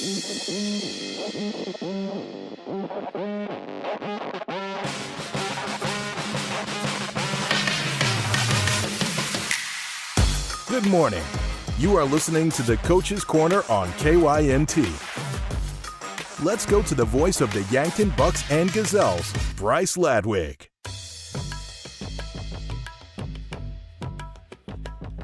Good morning. You are listening to the Coach's Corner on KYNT. Let's go to the voice of the Yankton Bucks and Gazelles, Bryce Ladwig.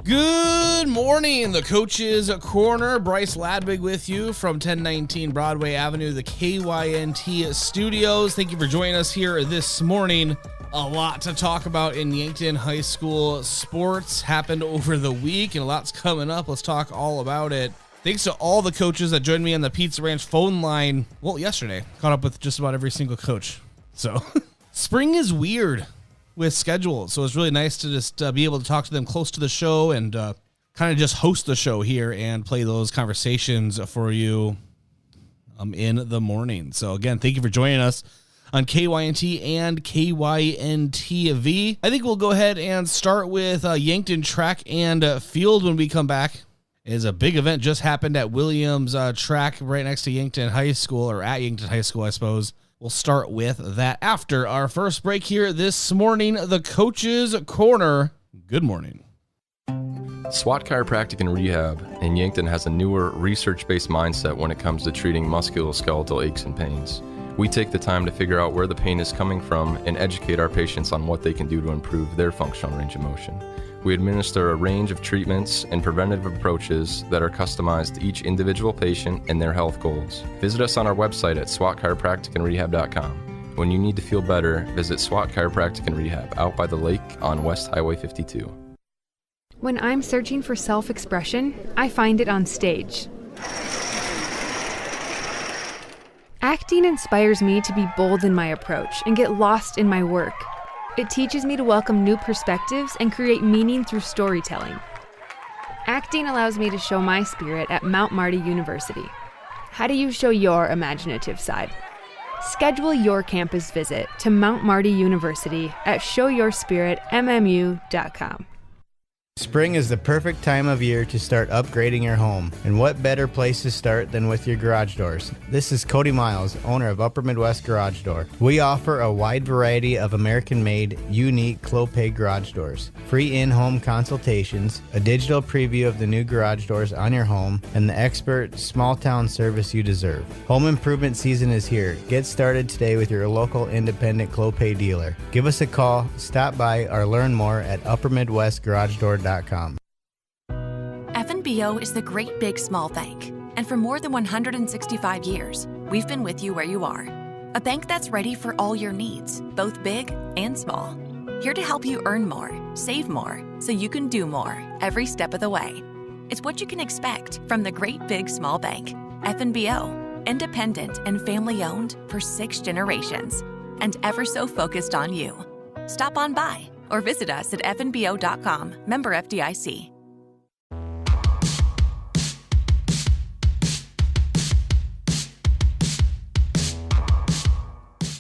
Good morning, the Coach's Corner. Bryce Ladwig with you from 1019 Broadway Avenue, the KYNT Studios. Thank you for joining us here this morning. A lot to talk about in Yankton High School sports happened over the week, and a lot's coming up. Let's talk all about it. Thanks to all the coaches that joined me on the Pizza Ranch phone line. Well, yesterday, caught up with just about every single coach. So, spring is weird with schedules, so it's really nice to just be able to talk to them close to the show and kind of just host the show here and play those conversations for you in the morning. So, again, thank you for joining us on KYNT and KYNT-TV. I think we'll go ahead and start with Yankton Track and Field when we come back. Is a big event just happened at Williams Track right next to Yankton High School, or at Yankton High School, I suppose. We'll start with that after our first break here this morning, the Coach's Corner. Good morning. SWAT Chiropractic and Rehab in Yankton has a newer research-based mindset when it comes to treating musculoskeletal aches and pains. We take the time to figure out where the pain is coming from and educate our patients on what they can do to improve their functional range of motion. We administer a range of treatments and preventative approaches that are customized to each individual patient and their health goals. Visit us on our website at swatchiropracticandrehab.com. When you need to feel better, visit SWAT Chiropractic and Rehab out by the lake on West Highway 52. When I'm searching for self-expression, I find it on stage. Acting inspires me to be bold in my approach and get lost in my work. It teaches me to welcome new perspectives and create meaning through storytelling. Acting allows me to show my spirit at Mount Marty University. How do you show your imaginative side? Schedule your campus visit to Mount Marty University at showyourspiritmmu.com. Spring is the perfect time of year to start upgrading your home, and what better place to start than with your garage doors? This is Cody Miles, owner of Upper Midwest Garage Door. We offer a wide variety of American-made, unique Clopay garage doors, free in-home consultations, a digital preview of the new garage doors on your home, and the expert small-town service you deserve. Home improvement season is here. Get started today with your local independent Clopay dealer. Give us a call, stop by, or learn more at uppermidwestgaragedoor.com. FNBO is the great big small bank, and for more than 165 years, we've been with you where you are. A bank that's ready for all your needs, both big and small. Here to help you earn more, save more, so you can do more every step of the way. It's what you can expect from the great big small bank. FNBO, independent and family owned for 6 generations, and ever so focused on you. Stop on by or visit us at fnbo.com, member FDIC.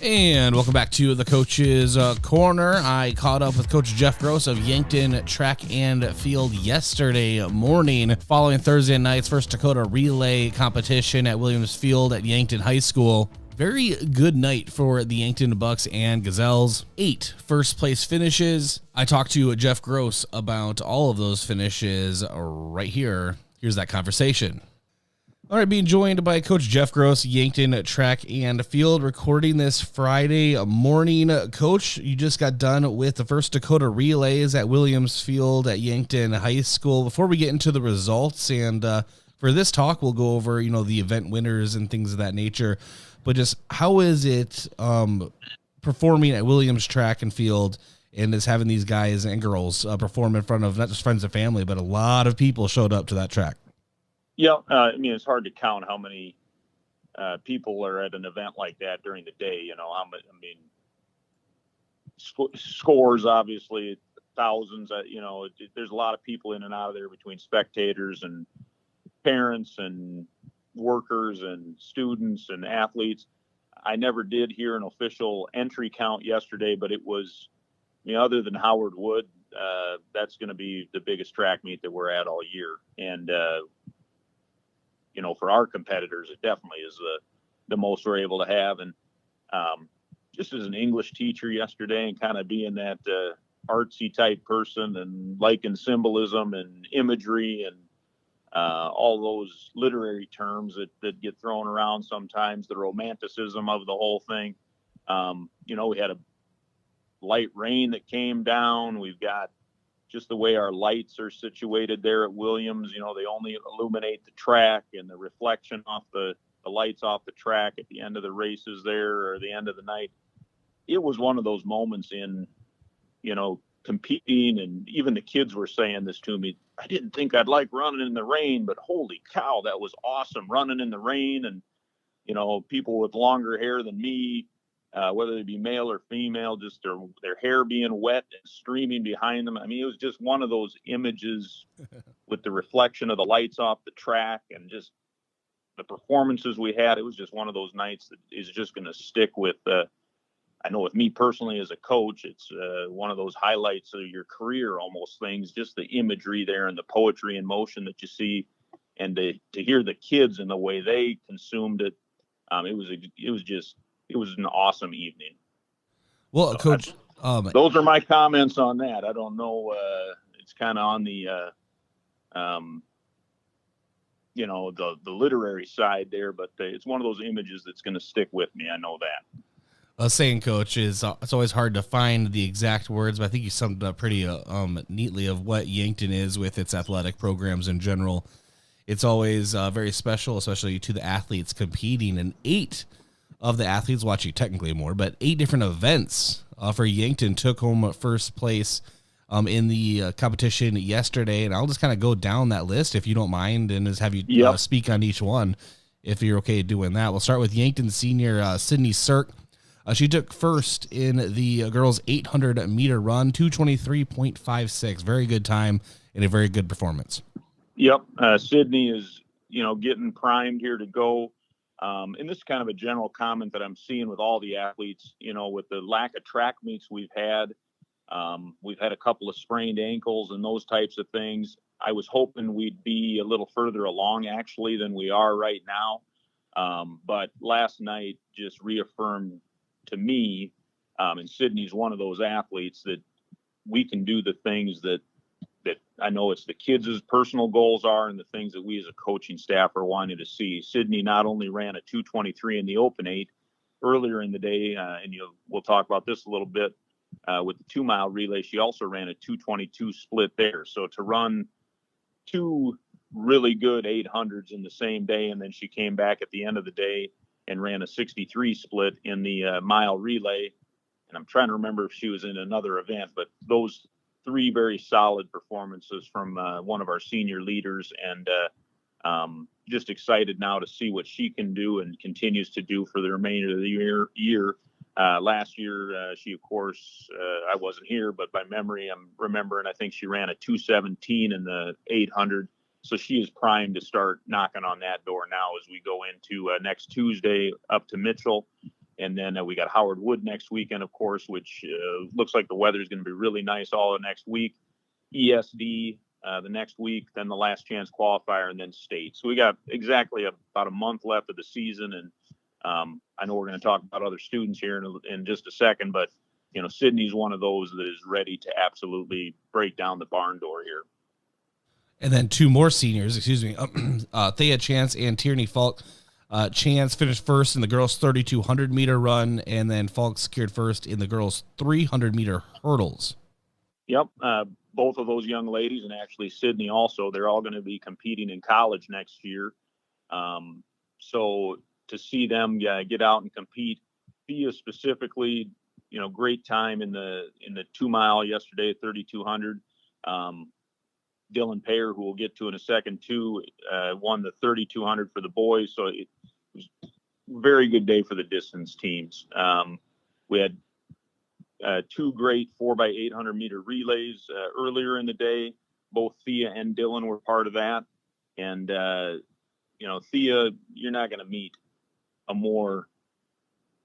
And welcome back to the Coach's Corner. I caught up with Coach Jeff Gross of Yankton Track and Field yesterday morning following Thursday night's First Dakota Relay competition at Williams Field at Yankton High School. Very good night for the Yankton Bucks and Gazelles. 8 first-place finishes. I talked to Jeff Gross about all of those finishes right here. Here's that conversation. All right, being joined by Coach Jeff Gross, Yankton Track and Field, recording this Friday morning. Coach, you just got done with the First Dakota Relays at Williams Field at Yankton High School. Before we get into the results, and for this talk, we'll go over, the event winners and things of that nature. But just how is it performing at Williams Track and Field, and is having these guys and girls perform in front of not just friends and family, but a lot of people showed up to that track? Yeah, it's hard to count how many people are at an event like that during the day. Scores, obviously, thousands. There's a lot of people in and out of there between spectators and parents and workers and students and athletes. I never did hear an official entry count yesterday, but it was, other than Howard Wood, that's going to be the biggest track meet that we're at all year. And, for our competitors, it definitely is the most we're able to have. And just as an English teacher yesterday, and kind of being that artsy type person and liking symbolism and imagery and all those literary terms that get thrown around sometimes, the romanticism of the whole thing. We had a light rain that came down. We've got just the way our lights are situated there at Williams. They only illuminate the track, and the reflection off the lights off the track at the end of the races there, or the end of the night. It was one of those moments in, competing, and even the kids were saying this to me. I didn't think I'd like running in the rain, but holy cow, that was awesome, running in the rain. And, people with longer hair than me, whether they be male or female, just their hair being wet and streaming behind them. I mean, it was just one of those images with the reflection of the lights off the track and just the performances we had. It was just one of those nights that is just going to stick with, I know with me personally as a coach, it's one of those highlights of your career, almost things, just the imagery there and the poetry in motion that you see, and to hear the kids and the way they consumed it. It was an awesome evening. Well, So Coach, those are my comments on that. I don't know. It's kind of on the, the literary side there, but it's one of those images that's going to stick with me. I know that. Saying, Coach, is it's always hard to find the exact words, but I think you summed it up pretty neatly of what Yankton is with its athletic programs in general. It's always very special, especially to the athletes competing, and 8 of the athletes, well, actually technically more, but 8 different events for Yankton took home first place in the competition yesterday. And I'll just kind of go down that list if you don't mind, and just have you speak on each one if you're okay doing that. We'll start with Yankton senior Sydney Sirk. She took first in the girls' 800-meter run, 2:23.56. Very good time and a very good performance. Yep. Sydney is, getting primed here to go. And this is kind of a general comment that I'm seeing with all the athletes, with the lack of track meets we've had a couple of sprained ankles and those types of things. I was hoping we'd be a little further along actually than we are right now. But last night just reaffirmed to me, and Sydney's one of those athletes that we can do the things that I know it's the kids' personal goals are, and the things that we as a coaching staff are wanting to see. Sydney not only ran a 2:23 in the Open 8 earlier in the day, and we'll talk about this a little bit with the 2-mile relay. She also ran a 2:22 split there. So to run 2 really good 800s in the same day, and then she came back at the end of the day and ran a 63 split in the mile relay. And I'm trying to remember if she was in another event, but those 3 very solid performances from one of our senior leaders, and just excited now to see what she can do and continues to do for the remainder of the year. Last year, she, of course, I wasn't here, but by memory, I'm remembering, I think she ran a 2:17 in the 800. So she is primed to start knocking on that door now as we go into next Tuesday up to Mitchell. And then we got Howard Wood next weekend, of course, which looks like the weather is going to be really nice all of next week. ESD the next week, then the last chance qualifier, and then state. So we got exactly about a month left of the season. And I know we're going to talk about other students here in just a second, but, Sydney's one of those that is ready to absolutely break down the barn door here. And then 2 more seniors, Thea Chance and Tierney Falk. Chance finished first in the girls' 3,200-meter run, and then Falk secured first in the girls' 300-meter hurdles. Yep. Both of those young ladies, and actually Sydney also, they're all going to be competing in college next year. So to see them get out and compete, Thea specifically, great time in the 2-mile yesterday, 3,200. Dylan Payer, who we'll get to in a second too, won the 3,200 for the boys. So it was a very good day for the distance teams. We had 2 great 4x800 meter relays earlier in the day. Both Thea and Dylan were part of that. And, Thea, you're not going to meet a more,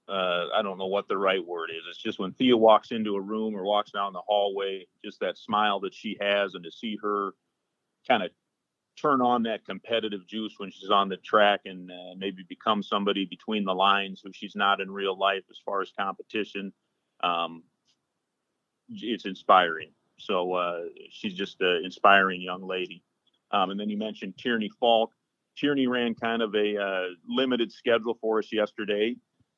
I don't know what the right word is. It's just when Thea walks into a room or walks down the hallway, just that smile that she has, and to see her kind of turn on that competitive juice when she's on the track and maybe become somebody between the lines who she's not in real life as far as competition. It's inspiring. So she's just an inspiring young lady. And then you mentioned Tierney Falk. Tierney ran kind of a limited schedule for us yesterday.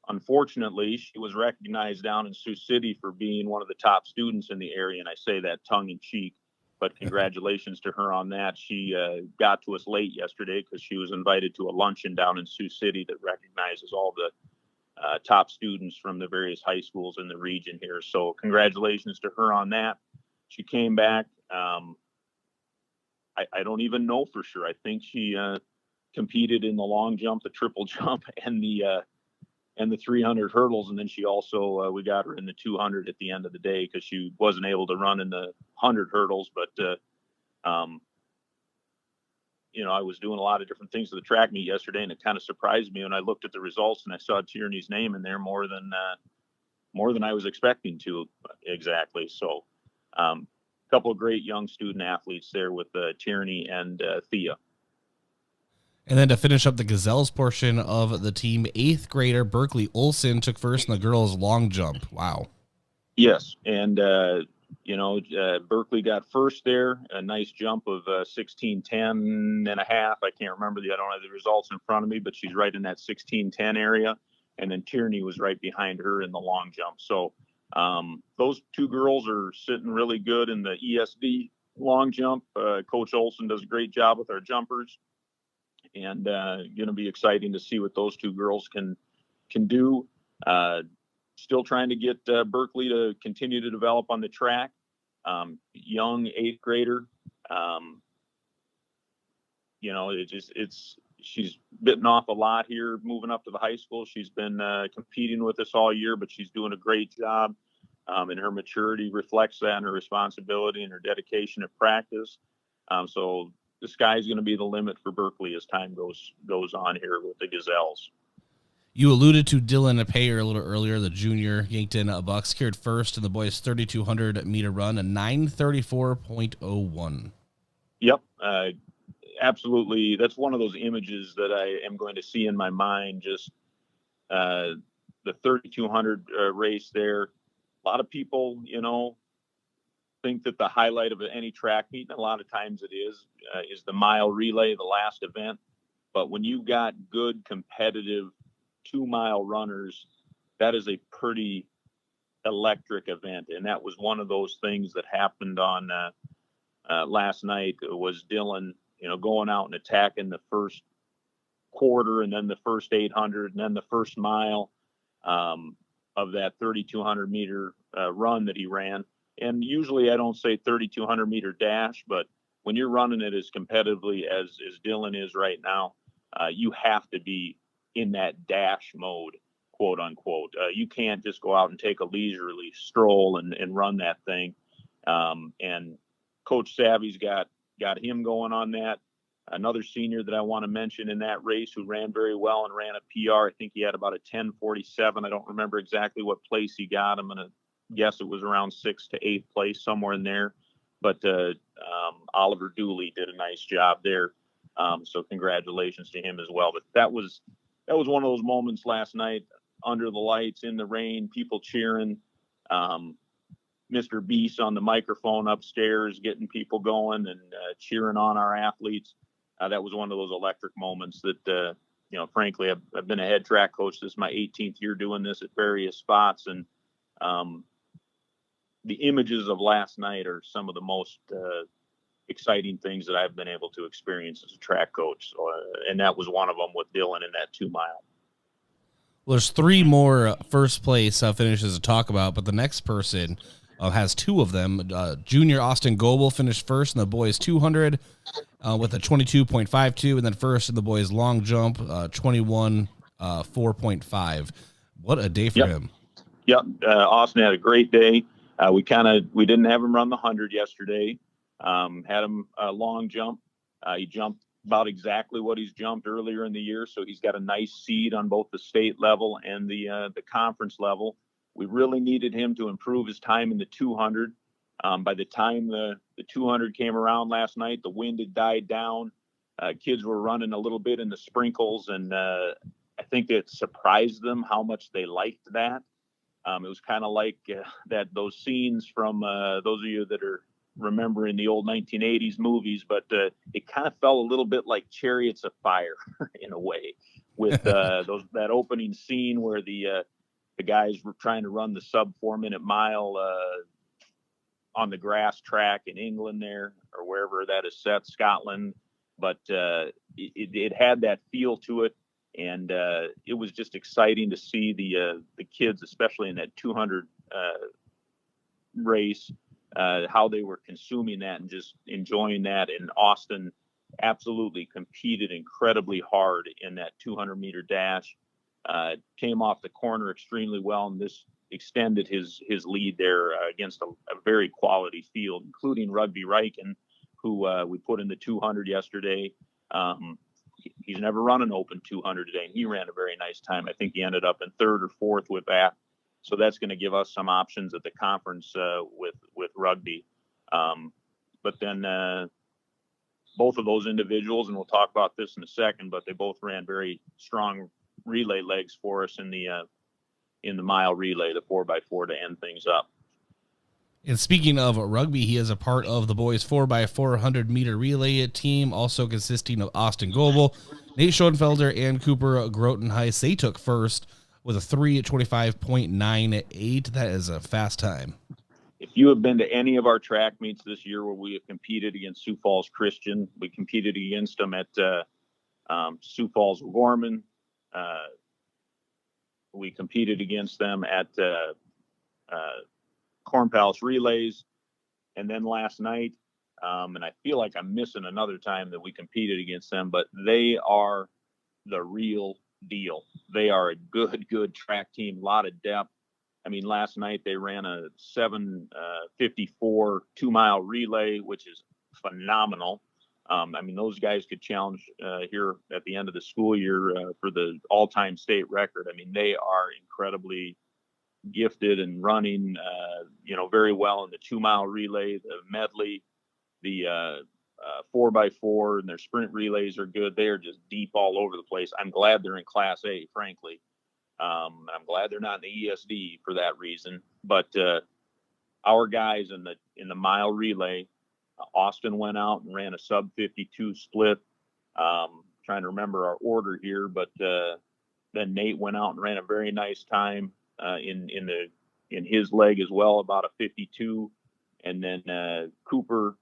Unfortunately, she was recognized down in Sioux City for being one of the top students in the area, and I say that tongue in cheek. But congratulations to her on that. She got to us late yesterday because she was invited to a luncheon down in Sioux City that recognizes all the top students from the various high schools in the region here. So congratulations to her on that. She came back. I don't even know for sure. I think she competed in the long jump, the triple jump, and the 300 hurdles, and then she also we got her in the 200 at the end of the day because she wasn't able to run in the 100 hurdles. But I was doing a lot of different things to the track meet yesterday, and it kind of surprised me when I looked at the results and I saw Tierney's name in there more than I was expecting to exactly. So a couple of great young student athletes there with Tierney and Thea. And then to finish up the Gazelles portion of the team, 8th grader Berkeley Olson took first in the girls' long jump. Wow. Yes, and Berkeley got first there. A nice jump of 16:10 and a half. I can't remember I don't have the results in front of me, but she's right in that 16:10 area. And then Tierney was right behind her in the long jump. So those two girls are sitting really good in the ESD long jump. Coach Olson does a great job with our jumpers. And going to be exciting to see what those two girls can do. Still trying to get Berkeley to continue to develop on the track. Young 8th grader. She's bitten off a lot here moving up to the high school. She's been competing with us all year, but she's doing a great job. And her maturity reflects that, and her responsibility and her dedication at practice. So the sky's going to be the limit for Berkeley as time goes on here with the Gazelles. You alluded to Dylan Payer a little earlier. The junior Yankton Bucks secured first in the boys' 3,200 meter run, a 9:34.01. Yep, absolutely. That's one of those images that I am going to see in my mind. Just the 3,200 race there. A lot of people, think that the highlight of any track meet, and a lot of times it is the mile relay, the last event. But when you've got good competitive 2-mile runners, that is a pretty electric event. And that was one of those things that happened on last night. Was Dylan, going out and attacking the first quarter, and then the first 800, and then the first mile of that 3,200 meter run that he ran. And usually I don't say 3,200 meter dash, but when you're running it as competitively as Dylan is right now, you have to be in that dash mode, quote unquote. You can't just go out and take a leisurely stroll and run that thing. And Coach Savvy's got him going on that. Another senior that I want to mention in that race who ran very well and ran a PR. I think he had about a 10:47. I don't remember exactly what place he got. I'm going to guess it was around 6th to 8th place, somewhere in there. But Oliver Dooley did a nice job there. So congratulations to him as well. But that was one of those moments last night, under the lights, in the rain, people cheering. Mr. Beast on the microphone upstairs, getting people going and cheering on our athletes. That was one of those electric moments that, frankly, I've been a head track coach. This is my 18th year doing this at various spots. And the images of last night are some of the most exciting things that I've been able to experience as a track coach. So, and that was one of them with Dylan in that 2-mile. Well, there's 3 more first place finishes to talk about, but the next person has 2 of them. Junior Austin Goebel finished first in the boys 200 with a 22.52, and then first in the boys long jump, 21.4.5. What a day for him. Yep. Austin had a great day. We didn't have him run the 100 yesterday. Had him long jump. He jumped about exactly what he's jumped earlier in the year. So he's got a nice seed on both the state level and the conference level. We really needed him to improve his time in the 200. By the time the 200 came around last night, the wind had died down. Kids were running a little bit in the sprinkles, and I think it surprised them how much they liked that. It was kind of like those scenes from those of you that are remembering the old 1980s movies, but it kind of felt a little bit like Chariots of Fire in a way, with that opening scene where the guys were trying to run the sub 4-minute mile on the grass track in England there, or wherever that is set, Scotland. But it had that feel to it. And it was just exciting to see the kids, especially in that 200 race, how they were consuming that and just enjoying that. And Austin absolutely competed incredibly hard in that 200-meter dash. Came off the corner extremely well, and this extended his lead there against a very quality field, including Rugby Riken, who we put in the 200 yesterday. He's never run an open 200 today, and he ran a very nice time. I think he ended up in third or fourth with that. So that's going to give us some options at the conference with rugby. But then both of those individuals, and we'll talk about this in a second, but they both ran very strong relay legs for us in the mile relay, the 4x4 to end things up. And speaking of rugby, he is a part of the boys 4x400 meter relay team, also consisting of Austin Goebel, Nate Schoenfelder, and Cooper Grotenheis. They took first with a 3:25.98. That is a fast time. If you have been to any of our track meets this year where we have competed against Sioux Falls Christian, we competed against them at Sioux Falls O'Gorman. We competed against them at Corn Palace Relays, and then last night, and I feel like I'm missing another time that we competed against them, but they are the real deal. They are a good track team, a lot of depth. I mean, last night they ran a 7:54 2-mile relay, which is phenomenal. I mean, those guys could challenge here at the end of the school year for the all-time state record. I mean, they are incredibly gifted and running, very well in the 2-mile relay, the medley, the 4x4, and their sprint relays are good. They are just deep all over the place. I'm glad they're in Class A, frankly. I'm glad they're not in the ESD for that reason. But our guys in the mile relay, Austin went out and ran a sub 52 split. Trying to remember our order here, but then Nate went out and ran a very nice time in his leg as well, about a 52. And then Cooper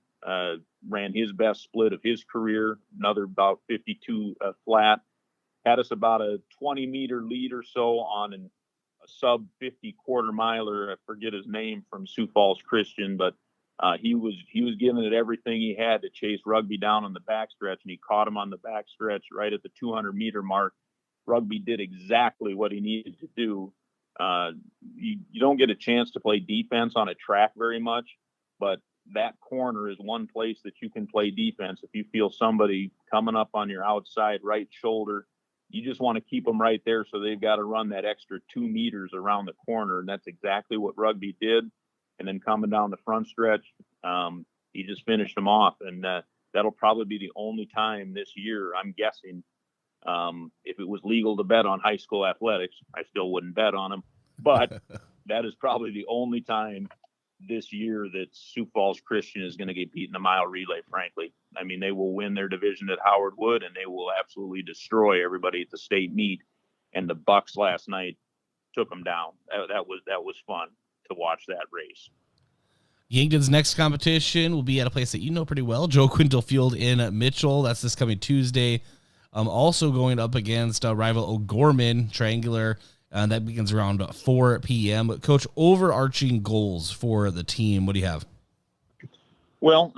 ran his best split of his career, another about 52 flat. Had us about a 20-meter lead or so on a sub 50 quarter miler. I forget his name, from Sioux Falls Christian, but he was giving it everything he had to chase Rugby down on the backstretch, and he caught him on the backstretch right at the 200-meter mark. Rugby did exactly what he needed to do. You don't get a chance to play defense on a track very much, but that corner is one place that you can play defense. If you feel somebody coming up on your outside right shoulder, you just want to keep them right there, so they've got to run that extra 2 meters around the corner, and that's exactly what Rugby did. And then coming down the front stretch, he just finished them off, and that'll probably be the only time this year, I'm guessing. If it was legal to bet on high school athletics, I still wouldn't bet on them, but that is probably the only time this year that Sioux Falls Christian is going to get beat in the mile relay, frankly. I mean, they will win their division at Howard Wood, and they will absolutely destroy everybody at the state meet. And the Bucks last night took them down. That was fun to watch that race. Yankton's next competition will be at a place that you know pretty well, Joe Quintal Field in Mitchell. That's this coming Tuesday. Also going up against rival O'Gorman Triangular. That begins around 4 p.m. But Coach, overarching goals for the team, what do you have? Well,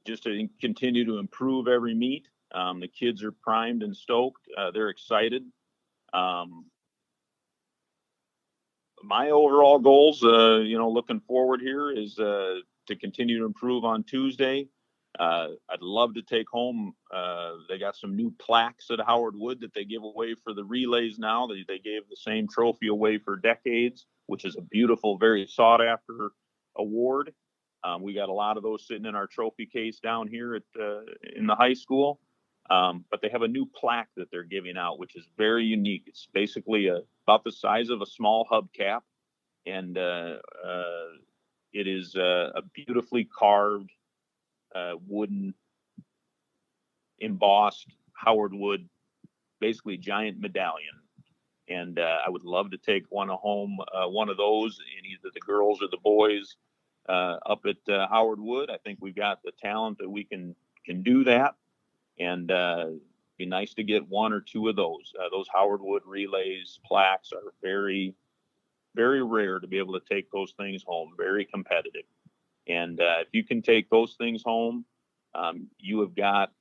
just to continue to improve every meet. The kids are primed and stoked. They're excited. My overall goals, looking forward here is to continue to improve on Tuesday. I'd love to take home. They got some new plaques at Howard Wood that they give away for the relays now. They gave the same trophy away for decades, which is a beautiful, very sought after award. We got a lot of those sitting in our trophy case down here in the high school. But they have a new plaque that they're giving out, which is very unique. It's basically about the size of a small hubcap, and it is a beautifully carved wooden, embossed Howard wood, basically giant medallion. And I would love to take one home, one of those, in either the girls or the boys up at Howard Wood. I think we've got the talent that we can do that. And be nice to get one or two of those. Those Howard Wood relays plaques are very, very rare to be able to take those things home. Very competitive. And if you can take those things home, you have got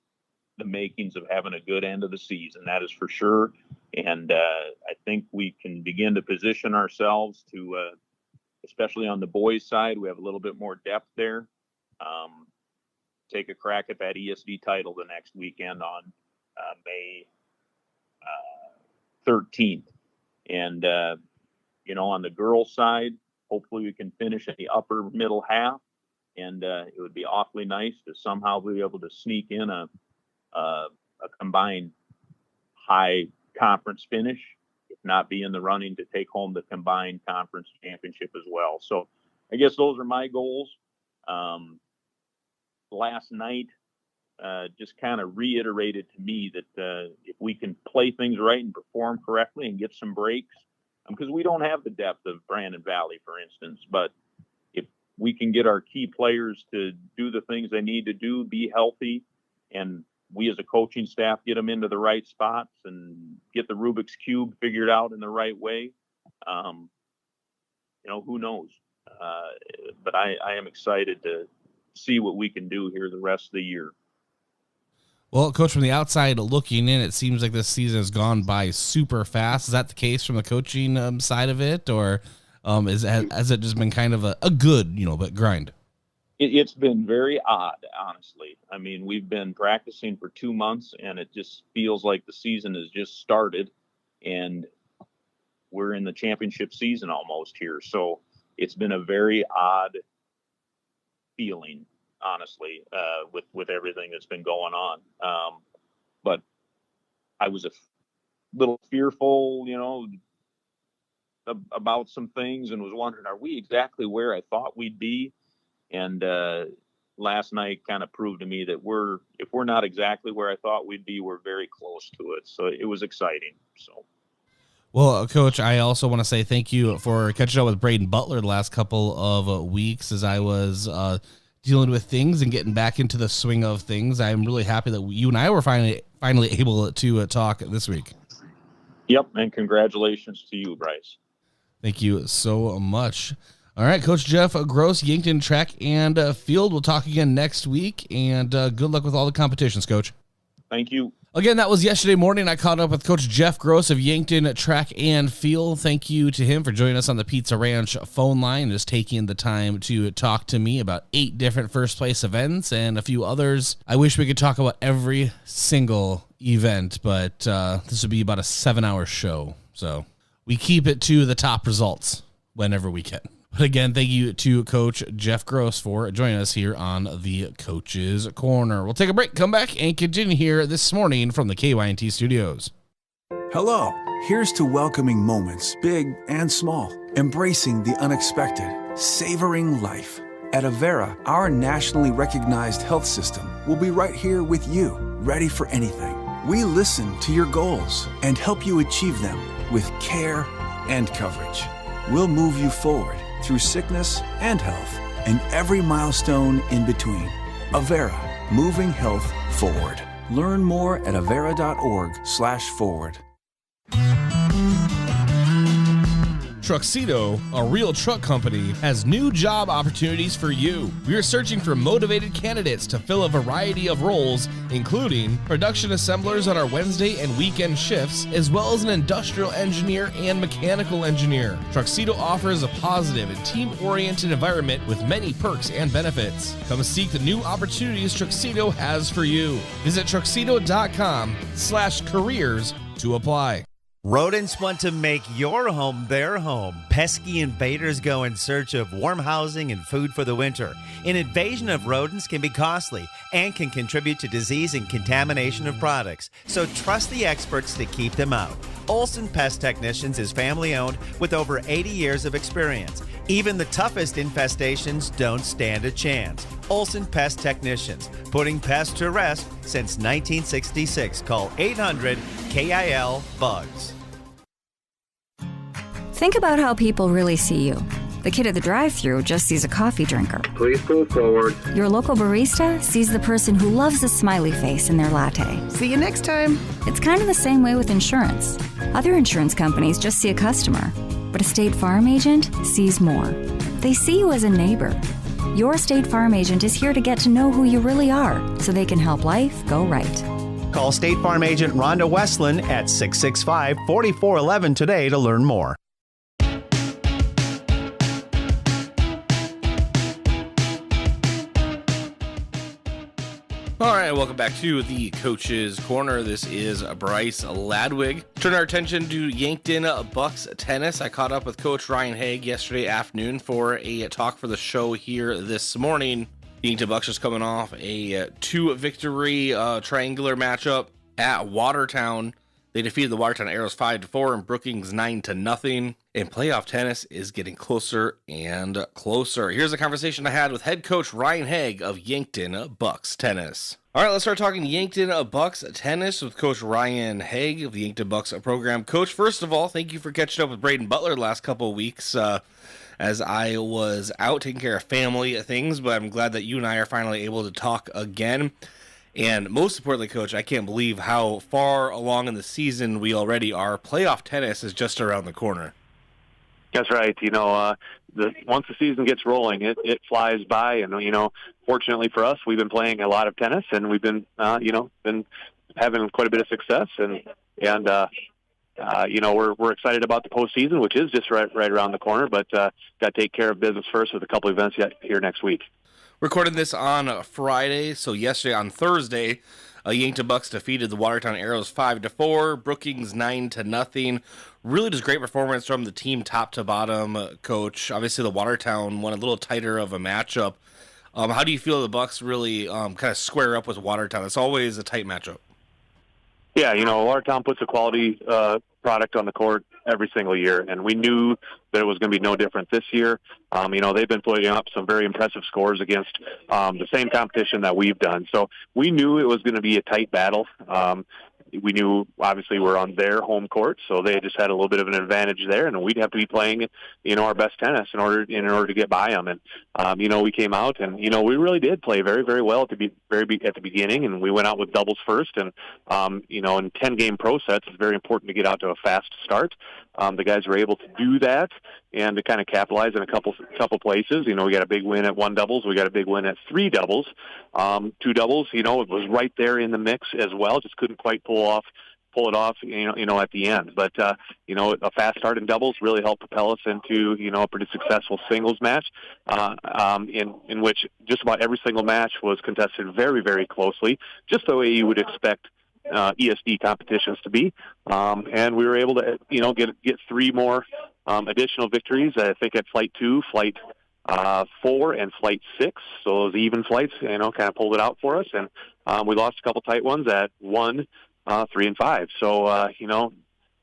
the makings of having a good end of the season. That is for sure. And I think we can begin to position ourselves to, especially on the boys' side, we have a little bit more depth there. Take a crack at that ESD title the next weekend on May 13th. And, on the girls' side, hopefully we can finish in the upper middle half. And it would be awfully nice to somehow be able to sneak in a combined high conference finish, if not be in the running to take home the combined conference championship as well. So I guess those are my goals. Last night just kind of reiterated to me that if we can play things right and perform correctly and get some breaks, because we don't have the depth of Brandon Valley, for instance, but if we can get our key players to do the things they need to do, be healthy, and we as a coaching staff get them into the right spots and get the Rubik's Cube figured out in the right way, who knows? But I am excited to see what we can do here the rest of the year. Well, Coach, from the outside looking in, it seems like this season has gone by super fast. Is that the case from the coaching side of it, or has it just been kind of a good, but grind? It's been very odd, honestly. I mean, we've been practicing for 2 months, and it just feels like the season has just started, and we're in the championship season almost here. So it's been a very odd feeling, honestly, with everything that's been going on. But I was a little fearful, about some things, and was wondering, are we exactly where I thought we'd be? And last night kind of proved to me that if we're not exactly where I thought we'd be, we're very close to it. So it was exciting. So. Well, Coach, I also want to say thank you for catching up with Braden Butler the last couple of weeks as I was dealing with things and getting back into the swing of things. I'm really happy that you and I were finally able to talk this week. Yep, and congratulations to you, Bryce. Thank you so much. All right, Coach Jeff Gross, Yankton Track and Field. We'll talk again next week, and good luck with all the competitions, Coach. Thank you. Again, that was yesterday morning. I caught up with Coach Jeff Gross of Yankton Track and Field. Thank you to him for joining us on the Pizza Ranch phone line, just taking the time to talk to me about 8 different first-place events and a few others. I wish we could talk about every single event, but this would be about a 7-hour show. So we keep it to the top results whenever we can. But again, thank you to Coach Jeff Gross for joining us here on the Coach's Corner. We'll take a break, come back, and continue here this morning from the KYNT Studios. Hello. Here's to welcoming moments, big and small, embracing the unexpected, savoring life. At Avera, our nationally recognized health system will be right here with you, ready for anything. We listen to your goals and help you achieve them with care and coverage. We'll move you forward through sickness and health, and every milestone in between. Avera, moving health forward. Learn more at avera.org/forward. Truxedo, a real truck company, has new job opportunities for you. We are searching for motivated candidates to fill a variety of roles, including production assemblers on our Wednesday and weekend shifts, as well as an industrial engineer and mechanical engineer. Truxedo offers a positive and team-oriented environment with many perks and benefits. Come seek the new opportunities Truxedo has for you. Visit truxedo.com/careers to apply. Rodents want to make your home their home. Pesky invaders go in search of warm housing and food for the winter. An invasion of rodents can be costly and can contribute to disease and contamination of products. So trust the experts to keep them out. Olson Pest Technicians is family-owned with over 80 years of experience. Even the toughest infestations don't stand a chance. Olson Pest Technicians, putting pests to rest since 1966. Call 800-KIL-BUGS. Think about how people really see you. The kid at the drive-thru just sees a coffee drinker. Please go forward. Your local barista sees the person who loves a smiley face in their latte. See you next time. It's kind of the same way with insurance. Other insurance companies just see a customer, but a State Farm agent sees more. They see you as a neighbor. Your State Farm agent is here to get to know who you really are, so they can help life go right. Call State Farm agent Rhonda Westland at 665-4411 today to learn more. All right, welcome back to the Coach's Corner. This is Bryce Ladwig. Turn our attention to Yankton Bucks tennis. I caught up with Coach Ryan Haig yesterday afternoon for a talk for the show here this morning. Yankton Bucks just coming off a 2-victory triangular matchup at Watertown. They defeated the Watertown Arrows 5-4 and Brookings 9-0. And playoff tennis is getting closer and closer. Here's a conversation I had with head coach Ryan Haig of Yankton Bucks tennis. All right, let's start talking Yankton Bucks tennis with Coach Ryan Haig of the Yankton Bucks program. Coach, first of all, thank you for catching up with Braden Butler the last couple of weeks as I was out taking care of family things, but I'm glad that you and I are finally able to talk again. And most importantly, Coach, I can't believe how far along in the season we already are. Playoff tennis is just around the corner. That's right. Once the season gets rolling, it flies by. And, fortunately for us, we've been playing a lot of tennis, and we've been, been having quite a bit of success. And we're excited about the postseason, which is just right around the corner. But got to take care of business first with a couple events here next week. Recording this on Friday, so yesterday on Thursday, Yankton Bucks defeated the Watertown Arrows 5-4, Brookings 9-0. Really just great performance from the team top to bottom, Coach. Obviously the Watertown one a little tighter of a matchup. How do you feel the Bucks really kind of square up with Watertown? It's always a tight matchup. Yeah, Watertown puts a quality product on the court every single year, and we knew that it was going to be no different this year. They've been putting up some very impressive scores against the same competition that we've done. So we knew it was going to be a tight battle. We knew, obviously, we're on their home court, so they just had a little bit of an advantage there, and we'd have to be playing, our best tennis in order to get by them. And we came out, and we really did play very, very well at the beginning, and we went out with doubles first. And in 10-game pro sets, it's very important to get out to a fast start. The guys were able to do that and to kind of capitalize in a couple places. We got a big win at 1 doubles. We got a big win at 3 doubles. 2 doubles, it was right there in the mix as well. Just couldn't quite pull it off, at the end. But, a fast start in doubles really helped propel us into, a pretty successful singles match, in which just about every single match was contested very, very closely, just the way you would expect ESD competitions to be. And we were able to, get 3 more additional victories, I think at Flight 2, Flight 4, and Flight 6. So those even flights, kind of pulled it out for us. And we lost a couple tight ones at 1, 3, and 5. So,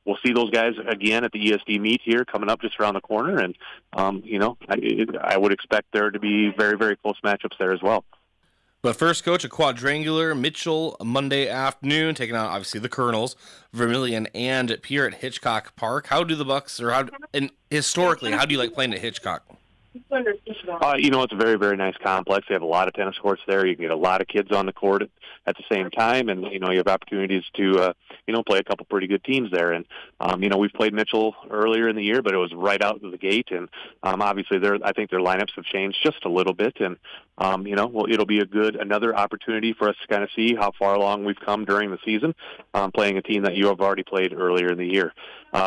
we'll see those guys again at the ESD meet here coming up just around the corner. And, I would expect there to be very, very close matchups there as well. But first, Coach, a quadrangular, Mitchell, Monday afternoon, taking out, obviously, the Colonels, Vermilion, and Pierre at Hitchcock Park. How do the Bucks, and historically, how do you like playing at Hitchcock? It's a very, very nice complex. They have a lot of tennis courts there. You can get a lot of kids on the court at the same time, and you have opportunities to play a couple pretty good teams there. And we've played Mitchell earlier in the year, but it was right out of the gate. And obviously, I think their lineups have changed just a little bit. And it'll be another opportunity for us to kind of see how far along we've come during the season, playing a team that you have already played earlier in the year.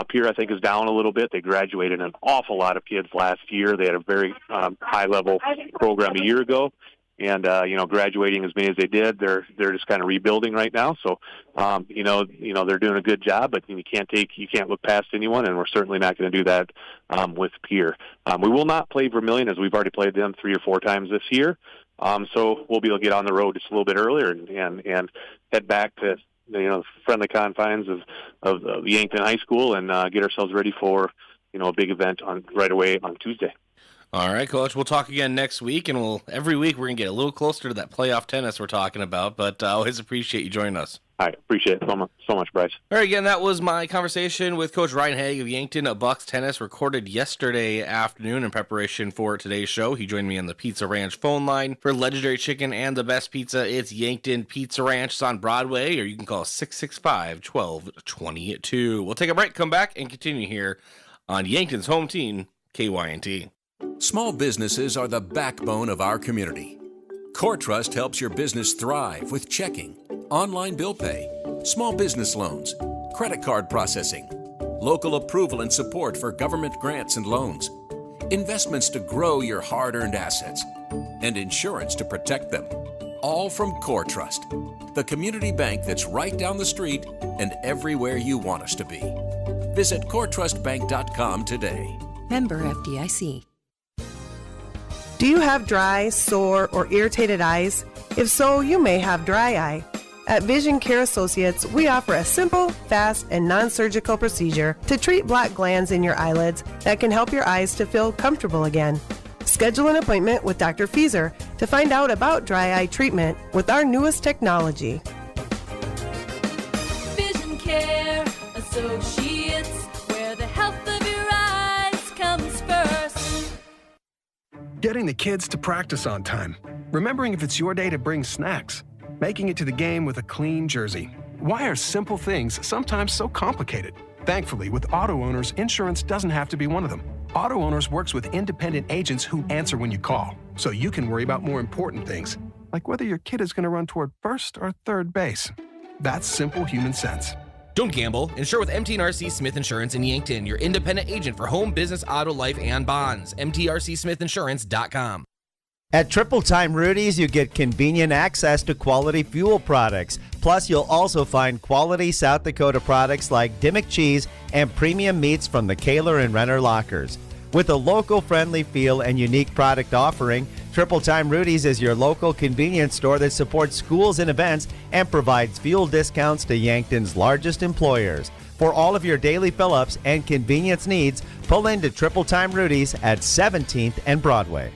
Pierre, I think, is down a little bit. They graduated an awful lot of kids last year. They had a very high-level program a year ago. graduating as many as they did. They're just kind of rebuilding right now. So, they're doing a good job, but you can't look past anyone, and we're certainly not going to do that with Pierre. We will not play Vermilion, as we've already played them 3 or 4 times this year. So we'll be able to get on the road just a little bit earlier and head back to friendly confines of Yankton High School and get ourselves ready for a big event right away on Tuesday. All right, Coach. We'll talk again next week, and every week we're going to get a little closer to that playoff tennis we're talking about, but I always appreciate you joining us. I appreciate it so much, Bryce. All right, again, that was my conversation with Coach Ryan Haig of Yankton Bucks Tennis, recorded yesterday afternoon in preparation for today's show. He joined me on the Pizza Ranch phone line. For legendary chicken and the best pizza, it's Yankton Pizza Ranch. It's on Broadway, or you can call 665-1222. We'll take a break, come back, and continue here on Yankton's home team, KYNT. Small businesses are the backbone of our community. CoreTrust helps your business thrive with checking, online bill pay, small business loans, credit card processing, local approval and support for government grants and loans, investments to grow your hard-earned assets, and insurance to protect them. All from CoreTrust, the community bank that's right down the street and everywhere you want us to be. Visit CoreTrustBank.com today. Member FDIC. Do you have dry, sore, or irritated eyes? If so, you may have dry eye. At Vision Care Associates, we offer a simple, fast, and non-surgical procedure to treat black glands in your eyelids that can help your eyes to feel comfortable again. Schedule an appointment with Dr. Fieser to find out about dry eye treatment with our newest technology. Vision Care Associates, where the health of your eyes comes first. Getting the kids to practice on time. Remembering if it's your day to bring snacks. Making it to the game with a clean jersey. Why are simple things sometimes so complicated? Thankfully, with auto owners, insurance doesn't have to be one of them. Auto Owners works with independent agents who answer when you call, so you can worry about more important things, like whether your kid is going to run toward first or third base. That's simple human sense. Don't gamble. Insure with MTRC Smith Insurance in Yankton, your independent agent for home, business, auto, life, and bonds. MTRCSmithInsurance.com. At Triple Time Rudy's, you get convenient access to quality fuel products. Plus, you'll also find quality South Dakota products like Dimmock cheese and premium meats from the Kaler and Renner lockers. With a local-friendly feel and unique product offering, Triple Time Rudy's is your local convenience store that supports schools and events and provides fuel discounts to Yankton's largest employers. For all of your daily fill-ups and convenience needs, pull into Triple Time Rudy's at 17th and Broadway.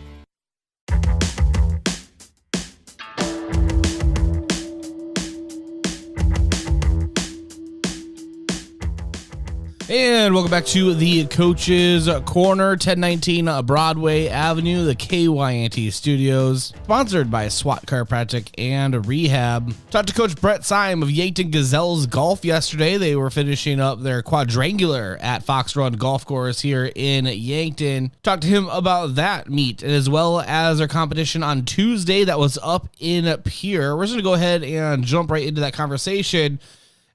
And welcome back to the Coaches Corner, 1019 Broadway Avenue, the KYNT Studios, sponsored by SWAT Chiropractic and Rehab. Talked to Coach Brett Syme of Yankton Gazelles Golf yesterday. They were finishing up their quadrangular at Fox Run Golf Course here in Yankton. Talked to him about that meet, as well as their competition on Tuesday that was up in Pierre. We're just going to go ahead and jump right into that conversation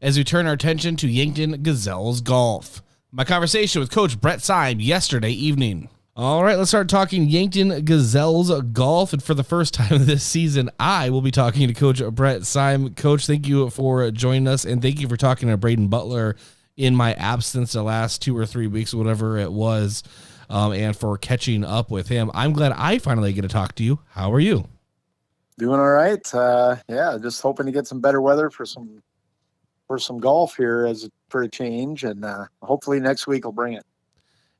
as we turn our attention to Yankton Gazelles Golf. My conversation with Coach Brett Syme yesterday evening. All right, let's start talking Yankton Gazelles Golf. And for the first time this season, I will be talking to Coach Brett Syme. Coach, thank you for joining us, and thank you for talking to Braden Butler in my absence the last 2 or 3 weeks, whatever it was, and for catching up with him. I'm glad I finally get to talk to you. How are you? Doing all right. Just hoping to get some better weather for some golf here for a change, and hopefully next week will bring it.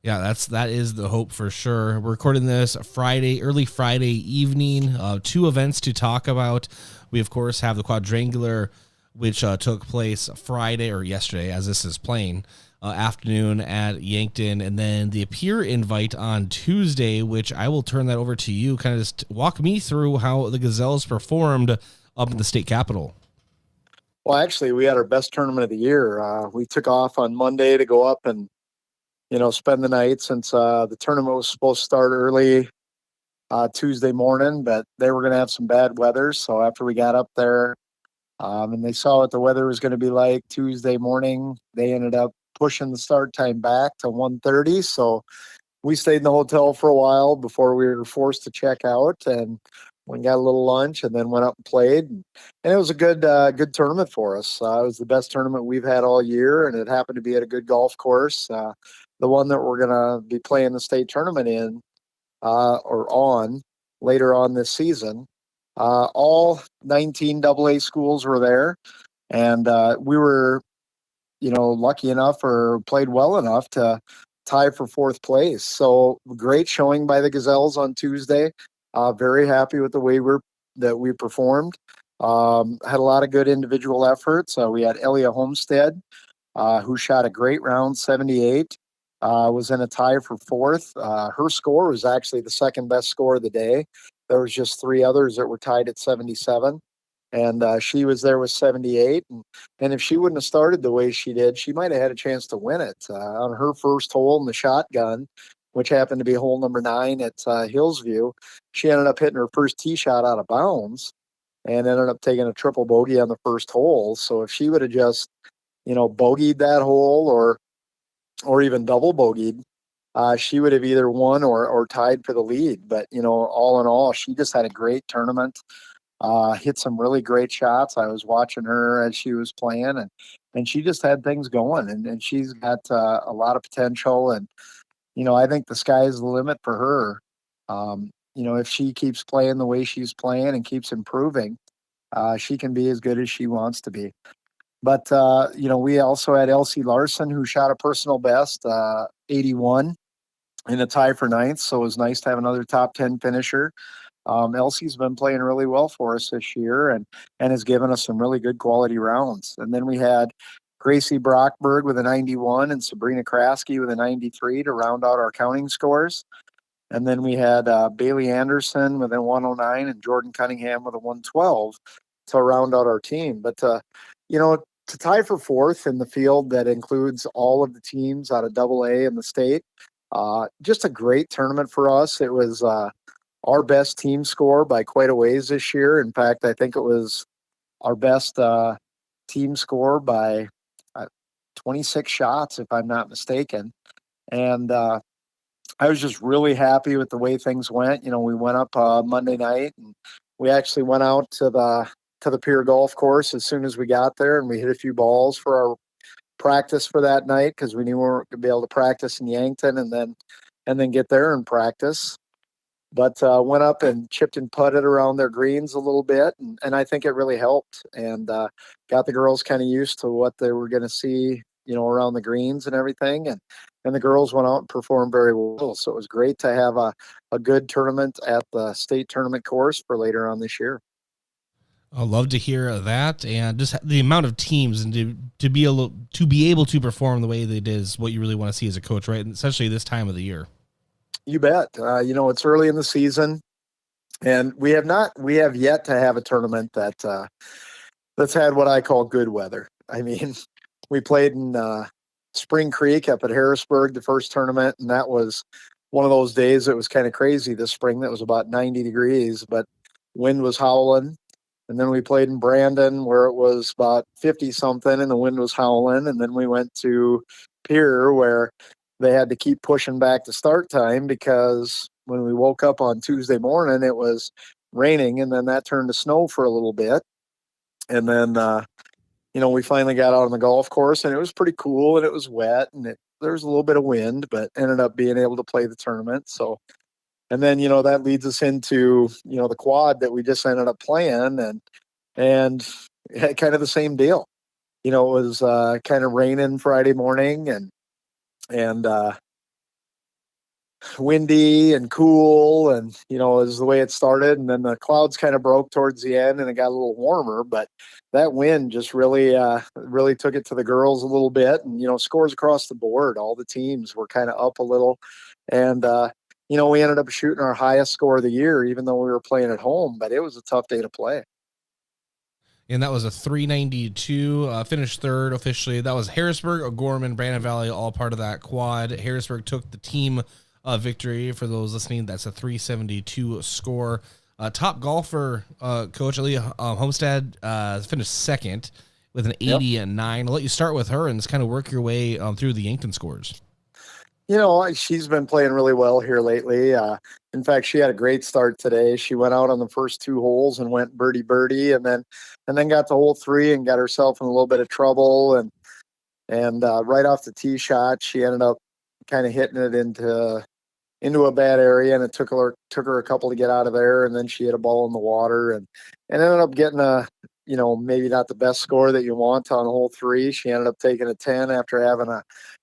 Yeah, that is the hope for sure. We're recording this early Friday evening. 2 events to talk about. We of course have the quadrangular, which took place Friday or yesterday, as this is playing, afternoon at Yankton, and then the Appear invite on Tuesday, which I will turn that over to you. Kind of just walk me through how the Gazelles performed up in the state capitol. Well, actually, we had our best tournament of the year. We took off on Monday to go up and, spend the night, since the tournament was supposed to start early Tuesday morning, but they were going to have some bad weather. So after we got up there and they saw what the weather was going to be like Tuesday morning, they ended up pushing the start time back to 1:30. So we stayed in the hotel for a while before we were forced to check out. And We got a little lunch and then went up and played. And it was a good tournament for us. It was the best tournament we've had all year, and it happened to be at a good golf course. The one that we're going to be playing the state tournament in or on later on this season. All 19 AA schools were there, and we were, lucky enough or played well enough to tie for fourth place. So great showing by the Gazelles on Tuesday. Very happy with the way we performed. Had a lot of good individual efforts. We had Elia Homestead, who shot a great round, 78. Was in a tie for fourth. Her score was actually the second best score of the day. There was just 3 others that were tied at 77. And she was there with 78. And if she wouldn't have started the way she did, she might have had a chance to win it. On her first hole in the shotgun, which happened to be hole number 9 at Hillsview, she ended up hitting her first tee shot out of bounds and ended up taking a triple bogey on the first hole. So if she would have just, bogeyed that hole or even double bogeyed, she would have either won or tied for the lead. But, all in all, she just had a great tournament, hit some really great shots. I was watching her as she was playing, and she just had things going, and she's got a lot of potential. And, I think the sky is the limit for her. If she keeps playing the way she's playing and keeps improving, she can be as good as she wants to be. But, we also had Elsie Larson, who shot a personal best, 81 in a tie for 9th. So it was nice to have another top 10 finisher. Elsie's been playing really well for us this year and has given us some really good quality rounds. And then we had Gracie Brockberg with a 91 and Sabrina Kraske with a 93 to round out our counting scores. And then we had Bailey Anderson with a 109 and Jordan Cunningham with a 112 to round out our team. But, to tie for fourth in the field that includes all of the teams out of AA in the state, just a great tournament for us. It was our best team score by quite a ways this year. In fact, I think it was our best team score by 26 shots, if I'm not mistaken. And I was just really happy with the way things went. We went up Monday night, and we actually went out to the Pier Golf Course as soon as we got there, and we hit a few balls for our practice for that night because we knew we weren't going to be able to practice in Yankton and then get there and practice. But went up and chipped and putted around their greens a little bit, and I think it really helped and got the girls kind of used to what they were going to see, around the greens and everything. And the girls went out and performed very well. So it was great to have a good tournament at the state tournament course for later on this year. I'd love to hear that, and just the amount of teams and to be able to perform the way they did is what you really want to see as a coach, right? And especially this time of the year. You bet. It's early in the season, and we have yet to have a tournament that's had what I call good weather. I mean, we played in Spring Creek up at Harrisburg, the first tournament, and that was one of those days that was kind of crazy this spring. That was about 90 degrees, but wind was howling. And then we played in Brandon where it was about 50 something and the wind was howling. And then we went to Pier where they had to keep pushing back the start time because when we woke up on Tuesday morning, it was raining, and then that turned to snow for a little bit. And then, we finally got out on the golf course, and it was pretty cool, and it was wet, and there was a little bit of wind, but ended up being able to play the tournament. So, and then, that leads us into, the quad that we just ended up playing, and kind of the same deal. It was kind of raining Friday morning and windy and cool, and is the way it started. And then the clouds kind of broke towards the end, and it got a little warmer. But that wind just really took it to the girls a little bit. And scores across the board, all the teams were kind of up a little, and we ended up shooting our highest score of the year, even though we were playing at home. But it was a tough day to play. And that was a 392, finished third officially. That was Harrisburg, O'Gorman, Brandon Valley, all part of that quad. Harrisburg took the team victory. For those listening, that's a 372 score. Top golfer, Coach Aaliyah Homestead, finished second with an 80 and 9. I'll let you start with her and just kind of work your way through the Yankton scores. She's been playing really well here lately. In fact, she had a great start today. She went out on the first 2 holes and went birdie, and then got to hole 3 and got herself in a little bit of trouble. And right off the tee shot, she ended up kind of hitting it into a bad area, and it took her a couple to get out of there. And then she hit a ball in the water and ended up getting maybe not the best score that you want on hole 3. She ended up taking a 10 after having a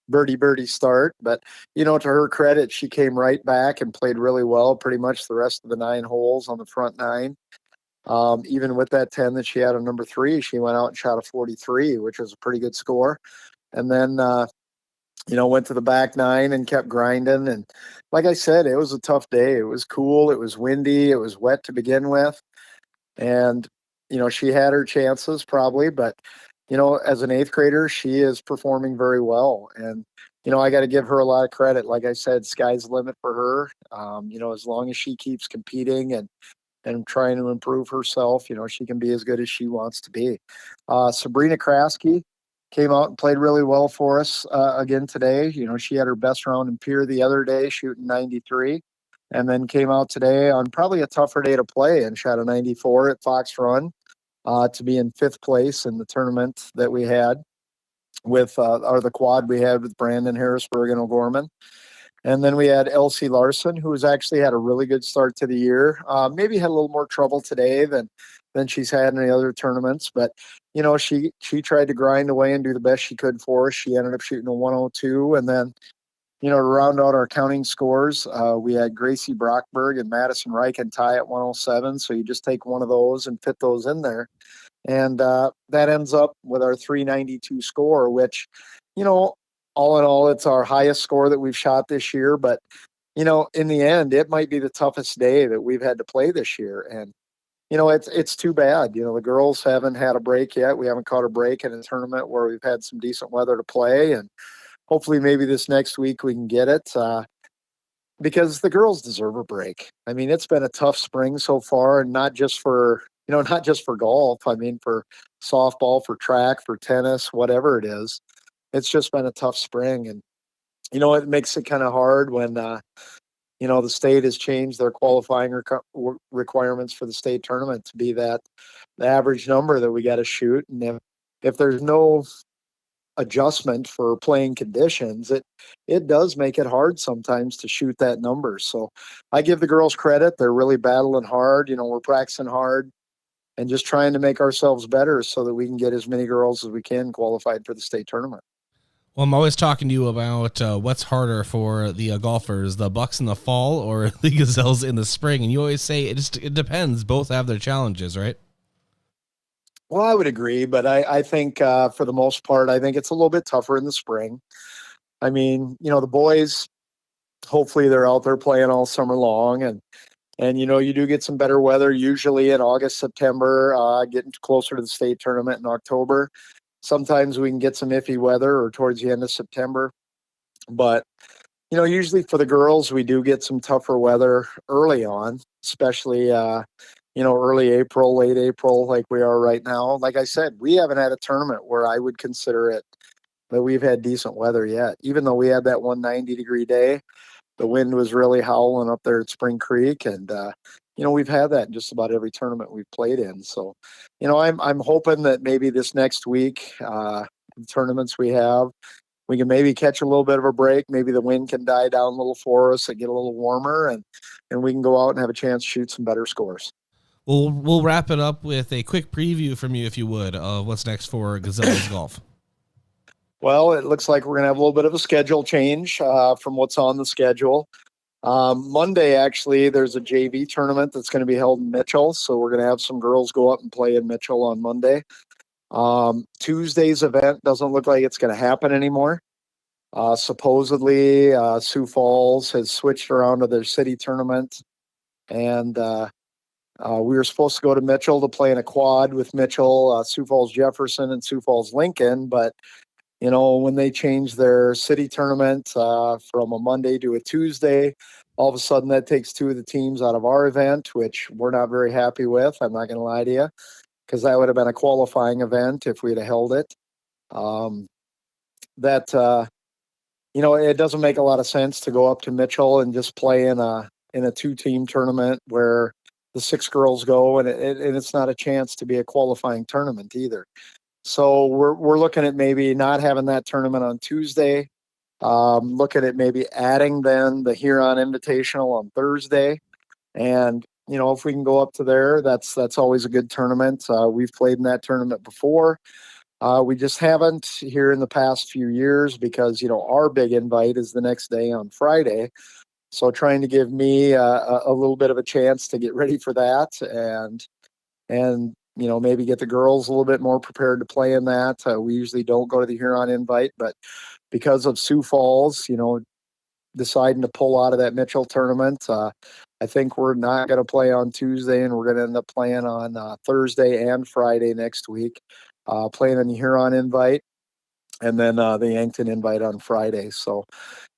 birdie start. But, to her credit, she came right back and played really well pretty much the rest of the 9 holes on the front 9. Even with that 10 that she had on number 3, she went out and shot a 43, which was a pretty good score. And then, went to the back 9 and kept grinding. And like I said, it was a tough day. It was cool. It was windy. It was wet to begin with. And, she had her chances probably, but, as an 8th grader, she is performing very well. And, I got to give her a lot of credit. Like I said, sky's the limit for her. As long as she keeps competing and trying to improve herself, she can be as good as she wants to be. Sabrina Kraske came out and played really well for us again today. She had her best round in Pier the other day, shooting 93, and then came out today on probably a tougher day to play and shot a 94 at Fox Run to be in 5th place in the tournament that we had with the quad we had with Brandon Harrisburg and O'Gorman. And then we had Elsie Larson, who has actually had a really good start to the year. Maybe had a little more trouble today than she's had in the other tournaments. But, she tried to grind away and do the best she could for us. She ended up shooting a 102. And then, to round out our counting scores, we had Gracie Brockberg and Madison Reichen tie at 107. So you just take one of those and fit those in there. And that ends up with our 392 score, which, all in all, it's our highest score that we've shot this year. But, in the end, it might be the toughest day that we've had to play this year. And, it's too bad. The girls haven't had a break yet. We haven't caught a break in a tournament where we've had some decent weather to play. And hopefully maybe this next week we can get it because the girls deserve a break. I mean, it's been a tough spring so far, and not just for golf. I mean, for softball, for track, for tennis, whatever it is. It's just been a tough spring. And, it makes it kind of hard when, the state has changed their qualifying requirements for the state tournament to be the average number that we got to shoot. And if there's no adjustment for playing conditions, it does make it hard sometimes to shoot that number. So I give the girls credit. They're really battling hard. We're practicing hard and just trying to make ourselves better so that we can get as many girls as we can qualified for the state tournament. Well, I'm always talking to you about what's harder for the golfers, the Bucks in the fall or the Gazelles in the spring. And you always say it depends. Both have their challenges, right? Well, I would agree, but I think for the most part, I think it's a little bit tougher in the spring. I mean, the boys, hopefully they're out there playing all summer long, and you do get some better weather usually in August, September, getting closer to the state tournament in October. Sometimes we can get some iffy weather or towards the end of September. But, usually for the girls, we do get some tougher weather early on, especially, early April, late April, like we are right now. Like I said, we haven't had a tournament where I would consider it that we've had decent weather yet. Even though we had that 190-degree day, the wind was really howling up there at Spring Creek. And, we've had that in just about every tournament we've played in. So, I'm hoping that maybe this next week, the tournaments we have, we can maybe catch a little bit of a break. Maybe the wind can die down a little for us and get a little warmer, and we can go out and have a chance to shoot some better scores. We'll wrap it up with a quick preview from you, if you would, of what's next for Gazelles Golf. Well, it looks like we're going to have a little bit of a schedule change from what's on the schedule. Monday, actually, there's a JV tournament that's going to be held in Mitchell. So we're going to have some girls go up and play in Mitchell on Monday. Tuesday's event doesn't look like it's going to happen anymore. Supposedly, Sioux Falls has switched around to their city tournament. And we were supposed to go to Mitchell to play in a quad with Mitchell, Sioux Falls Jefferson, and Sioux Falls Lincoln. But when they changed their city tournament from a Monday to a Tuesday, all of a sudden that takes 2 of the teams out of our event, which we're not very happy with. I'm not going to lie to you, because that would have been a qualifying event if we'd have held it. it doesn't make a lot of sense to go up to Mitchell and just play in a 2-team tournament where the 6 girls go, and it's not a chance to be a qualifying tournament either. So we're looking at maybe not having that tournament on Tuesday. Looking at maybe adding then the Huron Invitational on Thursday, and if we can go up to there, that's always a good tournament. We've played in that tournament before. We just haven't here in the past few years because our big invite is the next day on Friday. So trying to give me a little bit of a chance to get ready for that, and maybe get the girls a little bit more prepared to play in that. We usually don't go to the Huron Invite, but because of Sioux Falls, deciding to pull out of that Mitchell tournament, I think we're not going to play on Tuesday, and we're going to end up playing on Thursday and Friday next week, playing in the Huron Invite, and then the Yankton Invite on Friday. So,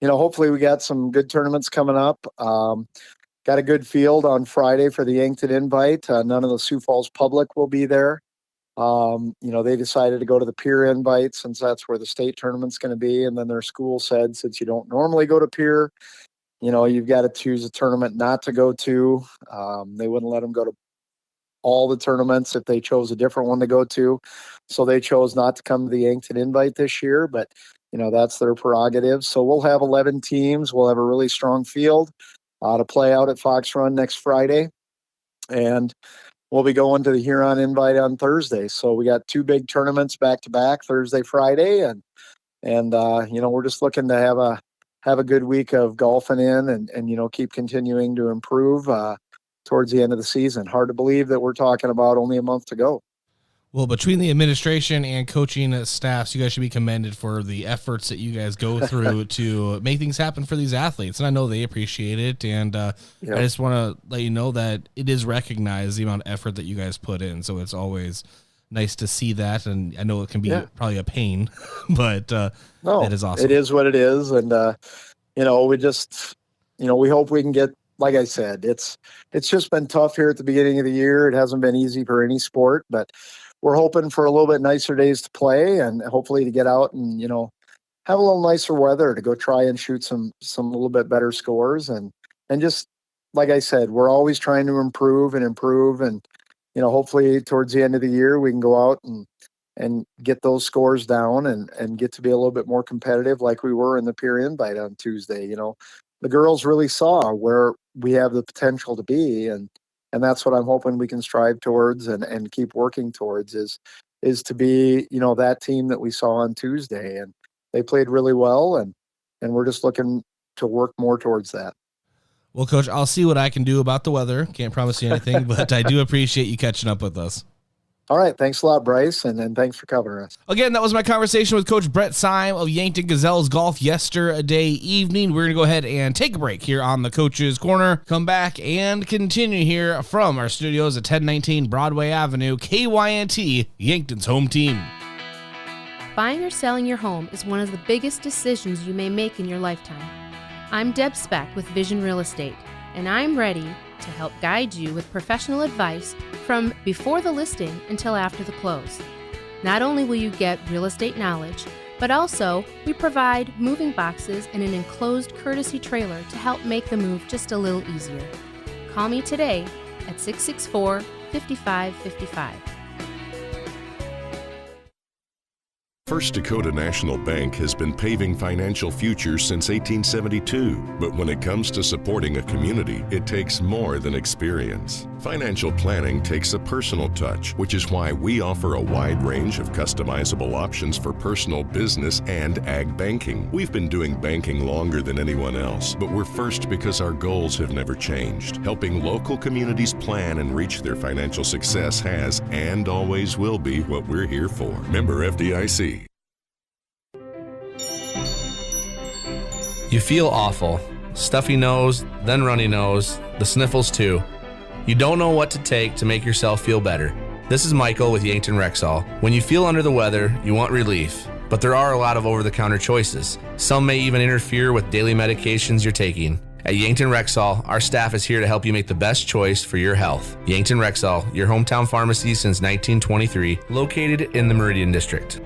hopefully we got some good tournaments coming up. Got a good field on Friday for the Yankton Invite. None of the Sioux Falls public will be there. They decided to go to the Pier Invite since that's where the state tournament's going to be. And then their school said, since you don't normally go to Pier, you've got to choose a tournament not to go to. They wouldn't let them go to all the tournaments if they chose a different one to go to. So they chose not to come to the Yankton Invite this year, but that's their prerogative. So we'll have 11 teams. We'll have a really strong field to play out at Fox Run next Friday. And we'll be going to the Huron Invite on Thursday. So we got 2 big tournaments back to back, Thursday, Friday. And we're just looking to have a good week of golfing in and keep continuing to improve towards the end of the season. Hard to believe that we're talking about only a month to go. Well, between the administration and coaching staffs, you guys should be commended for the efforts that you guys go through to make things happen for these athletes. And I know they appreciate it. And I just want to let you know that it is recognized, the amount of effort that you guys put in. So it's always nice to see that. And I know it can be probably a pain, but no, that is awesome. It is what it is. And, we just, we hope we can get, like I said, it's just been tough here at the beginning of the year. It hasn't been easy for any sport, but we're hoping for a little bit nicer days to play and hopefully to get out and, have a little nicer weather to go try and shoot some little bit better scores. And just, like I said, we're always trying to improve. And, hopefully towards the end of the year, we can go out and get those scores down and get to be a little bit more competitive like we were in the Pier Invite on Tuesday. The girls really saw where we have the potential to be. And that's what I'm hoping we can strive towards and keep working towards is to be, that team that we saw on Tuesday. And they played really well, and we're just looking to work more towards that. Well, Coach, I'll see what I can do about the weather. Can't promise you anything, but I do appreciate you catching up with us. All right. Thanks a lot, Bryce, and thanks for covering us. Again, that was my conversation with Coach Brett Syme of Yankton Gazelles Golf yesterday evening. We're going to go ahead and take a break here on the Coach's Corner. Come back and continue here from our studios at 1019 Broadway Avenue, KYNT, Yankton's home team. Buying or selling your home is one of the biggest decisions you may make in your lifetime. I'm Deb Speck with Vision Real Estate, and I'm ready to help guide you with professional advice from before the listing until after the close. Not only will you get real estate knowledge, but also we provide moving boxes and an enclosed courtesy trailer to help make the move just a little easier. Call me today at 664-5555. First Dakota National Bank has been paving financial futures since 1872. But when it comes to supporting a community, it takes more than experience. Financial planning takes a personal touch, which is why we offer a wide range of customizable options for personal, business, and ag banking. We've been doing banking longer than anyone else, but we're first because our goals have never changed. Helping local communities plan and reach their financial success has and always will be what we're here for. Member FDIC. You feel awful. Stuffy nose, then runny nose, the sniffles too. You don't know what to take to make yourself feel better. This is Michael with Yankton Rexall. When you feel under the weather, you want relief, but there are a lot of over-the-counter choices. Some may even interfere with daily medications you're taking. At Yankton Rexall, our staff is here to help you make the best choice for your health. Yankton Rexall, your hometown pharmacy since 1923, located in the Meridian District.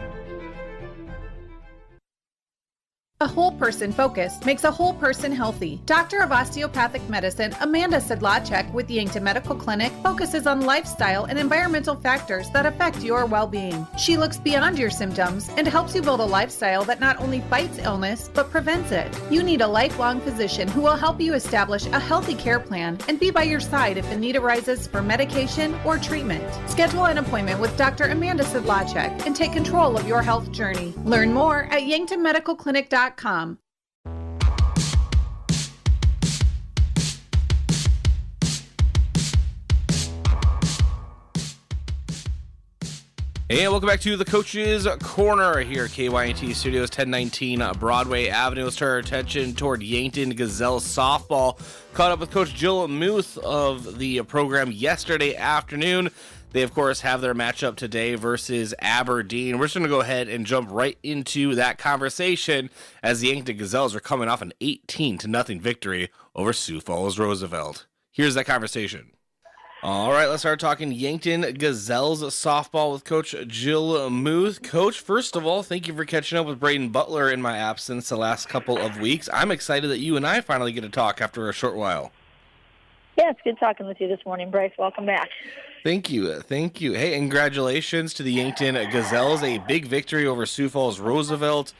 A whole person focus makes a whole person healthy. Doctor of Osteopathic Medicine Amanda Sedlacek with Yankton Medical Clinic focuses on lifestyle and environmental factors that affect your well-being. She looks beyond your symptoms and helps you build a lifestyle that not only fights illness, but prevents it. You need a lifelong physician who will help you establish a healthy care plan and be by your side if the need arises for medication or treatment. Schedule an appointment with Dr. Amanda Sedlacek and take control of your health journey. Learn more at yanktonmedicalclinic.com. And welcome back to the Coaches Corner here at KYNT Studios, 1019 Broadway Avenue. Let's turn our attention toward Yankton Gazelle softball. Caught up with Coach Jill Muth of the program yesterday afternoon. They, of course, have their matchup today versus Aberdeen. We're just going to go ahead and jump right into that conversation as the Yankton Gazelles are coming off an 18-0 victory over Sioux Falls Roosevelt. Here's that conversation. All right, let's start talking Yankton Gazelles softball with Coach Jill Muth. Coach, first of all, thank you for catching up with Braden Butler in my absence the last couple of weeks. I'm excited that you and I finally get to talk after a short while. Yeah, it's good talking with you this morning, Bryce. Welcome back. Thank you. Thank you. Hey, congratulations to the Yankton Gazelles. A big victory over Sioux Falls Roosevelt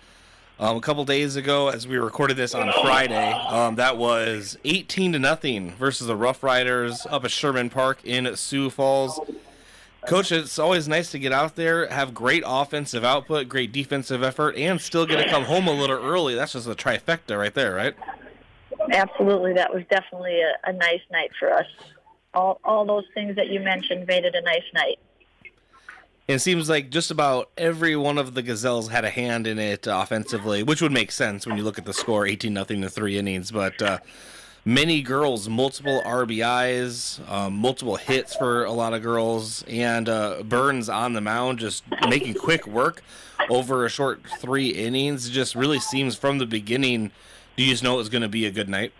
a couple days ago as we recorded this on Friday. That was 18-0 versus the Rough Riders up at Sherman Park in Sioux Falls. Coach, it's always nice to get out there, have great offensive output, great defensive effort, and still get to come home a little early. That's just a trifecta right there, right? Absolutely. That was definitely a nice night for us. All those things that you mentioned made it a nice night. It seems like just about every one of the Gazelles had a hand in it offensively, which would make sense when you look at the score, 18-0 in 3 innings. But many girls, multiple RBIs, multiple hits for a lot of girls, and Burns on the mound just making quick work over a short 3 innings. It just really seems from the beginning, do you just know it was going to be a good night?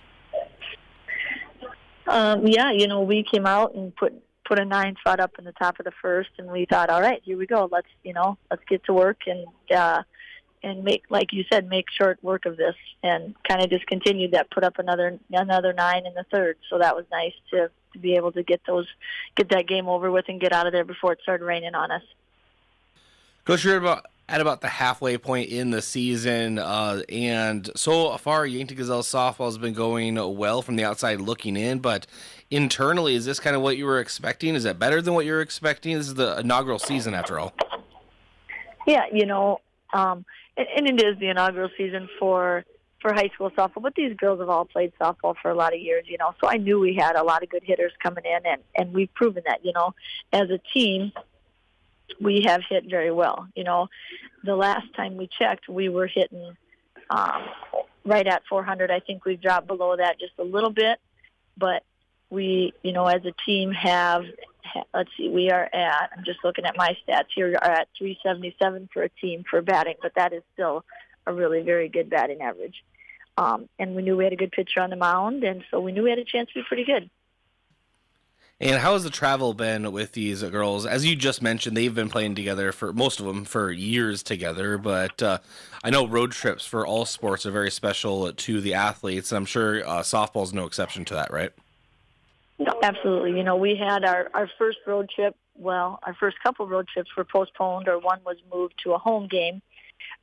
Yeah, we came out and put a 9 spot up in the top of the first, and we thought, all right, here we go. Let's get to work and make, like you said, make short work of this, and kind of just continued that, put up another 9 in the third. So that was nice to be able to get that game over with and get out of there before it started raining on us. Coach, you're at about the halfway point in the season, and so far Yankton Gazelle softball has been going well from the outside looking in, but internally, is this kind of what you were expecting? Is that better than what you were expecting? This is the inaugural season after all. Yeah, and it is the inaugural season for high school softball, but these girls have all played softball for a lot of years, so I knew we had a lot of good hitters coming in, and we've proven that, as a team, we have hit very well. The last time we checked, we were hitting right at 400. I think we've dropped below that just a little bit, but we, as a team let's see, we are at, I'm just looking at my stats here, we are at 377 for a team for batting, but that is still a really very good batting average. And we knew we had a good pitcher on the mound, and so we knew we had a chance to be pretty good. And how has the travel been with these girls? As you just mentioned, they've been playing together for most of them for years together, but I know road trips for all sports are very special to the athletes. I'm sure softball is no exception to that, right? No, absolutely. We had our first road trip. Well, our first couple road trips were postponed, or one was moved to a home game.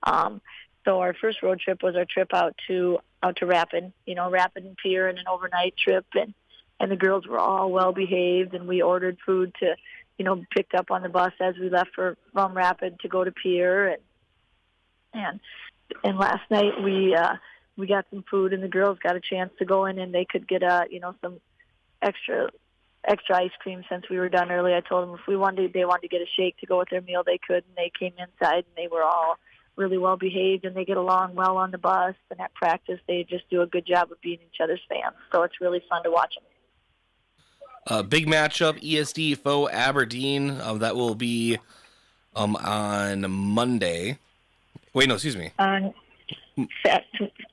So our first road trip was our trip out to Rapid, Rapid and Pier, and an overnight trip, and the girls were all well behaved, and we ordered food to, picked up on the bus as we left from Rapid to go to Pier, and last night we got some food, and the girls got a chance to go in, and they could get some extra ice cream since we were done early. I told them if they wanted to get a shake to go with their meal, they could, and they came inside, and they were all really well behaved, and they get along well on the bus, and at practice they just do a good job of being each other's fans. So it's really fun to watch them. Big matchup, ESD foe Aberdeen. That will be on Monday. Wait, no, excuse me.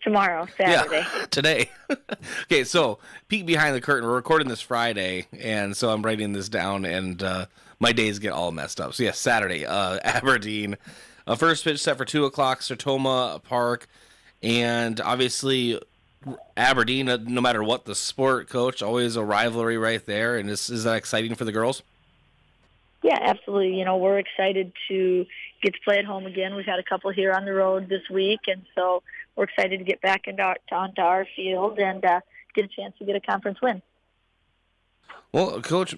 Tomorrow, Saturday. Yeah, today. Okay, so peek behind the curtain. We're recording this Friday, and so I'm writing this down, and my days get all messed up. So, Saturday, Aberdeen. First pitch set for 2 o'clock, Sertoma Park. And obviously Aberdeen, no matter what the sport, Coach, always a rivalry right there. And is that exciting for the girls? Yeah, absolutely. You know, we're excited to get to play at home again. We've had a couple here on the road this week, and so we're excited to get back onto our field and get a chance to get a conference win. Well, Coach,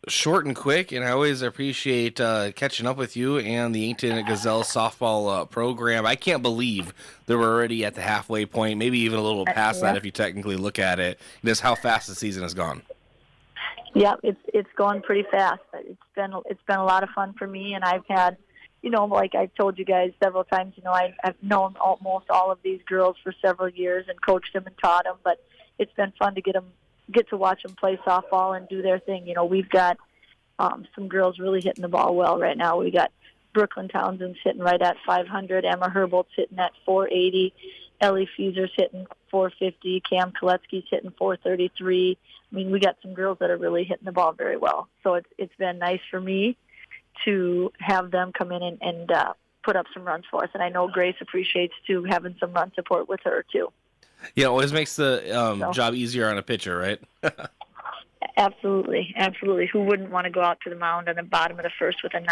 short and quick, and I always appreciate catching up with you and the Yankton Gazelle softball program. I can't believe that we're already at the halfway point, maybe even a little past that if you technically look at it. Just how fast the season has gone. Yeah, it's going pretty fast. It's been a lot of fun for me, and I've had, you know, like I've told you guys several times, you know, I've known almost all of these girls for several years and coached them and taught them, but it's been fun to get to watch them play softball and do their thing. You know, we've got some girls really hitting the ball well right now. We got Brooklyn Townsend's hitting right at 500, Emma Herbolt's hitting at 480, Ellie Fieser's hitting 450, Cam Koletsky's hitting 433. I mean, we got some girls that are really hitting the ball very well. So it's been nice for me to have them come in and put up some runs for us. And I know Grace appreciates, too, having some run support with her, too. Yeah, it always makes the job easier on a pitcher, right? Absolutely, absolutely. Who wouldn't want to go out to the mound on the bottom of the first with a 9-0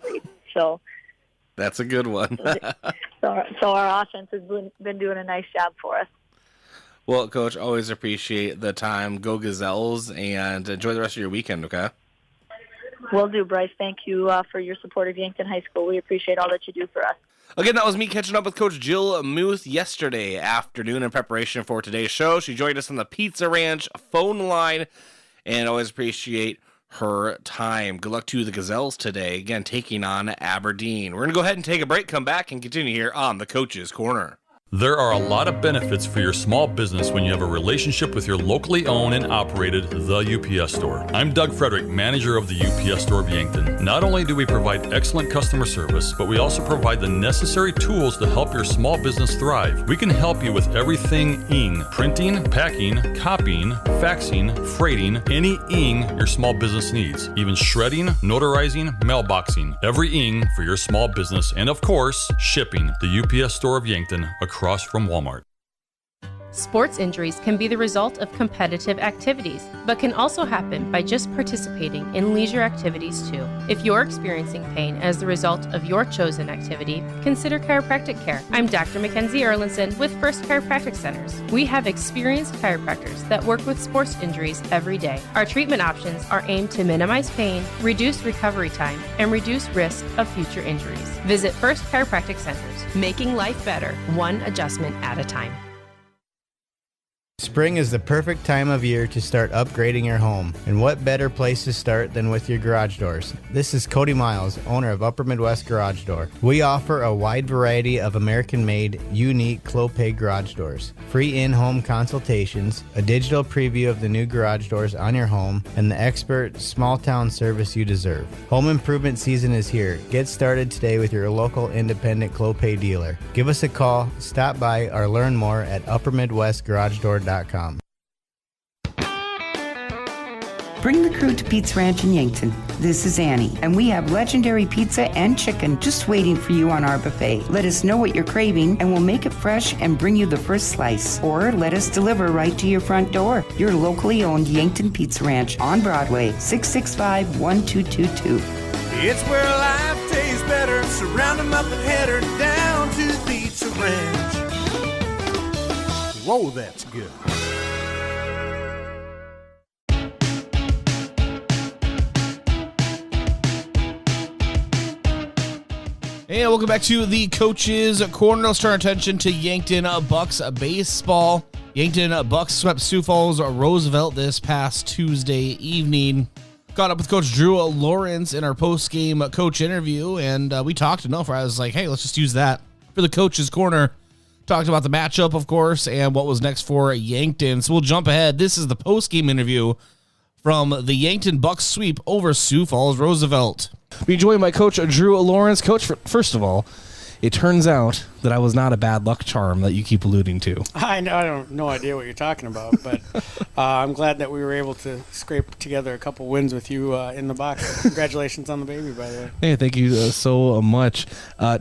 lead? So that's a good one. so our offense has been doing a nice job for us. Well, Coach, always appreciate the time. Go Gazelles, and enjoy the rest of your weekend, okay? Will do, Bryce. Thank you for your support of Yankton High School. We appreciate all that you do for us. Again, that was me catching up with Coach Jill Muth yesterday afternoon in preparation for today's show. She joined us on the Pizza Ranch phone line, and always appreciate her time. Good luck to the Gazelles today, again, taking on Aberdeen. We're going to go ahead and take a break, come back, and continue here on the Coach's Corner. There are a lot of benefits for your small business when you have a relationship with your locally owned and operated The UPS Store. I'm Doug Frederick, manager of the UPS Store of Yankton. Not only do we provide excellent customer service, but we also provide the necessary tools to help your small business thrive. We can help you with everything ing, printing, packing, copying, faxing, freighting, any ing your small business needs, even shredding, notarizing, mailboxing, every ing for your small business, and of course, shipping. The UPS Store of Yankton, across from Walmart. Sports injuries can be the result of competitive activities, but can also happen by just participating in leisure activities too. If you're experiencing pain as the result of your chosen activity, consider chiropractic care. I'm Dr. Mackenzie Erlinson with First Chiropractic Centers. We have experienced chiropractors that work with sports injuries every day. Our treatment options are aimed to minimize pain, reduce recovery time, and reduce risk of future injuries. Visit First Chiropractic Centers, making life better, one adjustment at a time. Spring is the perfect time of year to start upgrading your home. And what better place to start than with your garage doors? This is Cody Miles, owner of Upper Midwest Garage Door. We offer a wide variety of American-made, unique Clopay garage doors, free in-home consultations, a digital preview of the new garage doors on your home, and the expert small-town service you deserve. Home improvement season is here. Get started today with your local independent Clopay dealer. Give us a call, stop by, or learn more at uppermidwestgaragedoor.com. Bring the crew to Pizza Ranch in Yankton. This is Annie, and we have legendary pizza and chicken just waiting for you on our buffet. Let us know what you're craving, and we'll make it fresh and bring you the first slice. Or let us deliver right to your front door. Your locally owned Yankton Pizza Ranch on Broadway, 665-1222. It's where life tastes better. Surround them up and head her down to the Pizza Ranch. Whoa, that's good. And welcome back to the Coach's Corner. Let's turn our attention to Yankton Bucks baseball. Yankton Bucks swept Sioux Falls Roosevelt this past Tuesday evening. Caught up with Coach Drew Lawrence in our post-game coach interview, and we talked enough where I was like, hey, let's just use that for the Coach's Corner. Talked about the matchup, of course, and what was next for Yankton. So we'll jump ahead. This is the post-game interview from the Yankton Bucks sweep over Sioux Falls Roosevelt. Being joined by Coach Drew Lawrence. Coach, first of all, it turns out that I was not a bad luck charm that you keep alluding to. I don't no idea what you're talking about, but I'm glad that we were able to scrape together a couple wins with you in the box. Congratulations on the baby, by the way. Hey, thank you so much.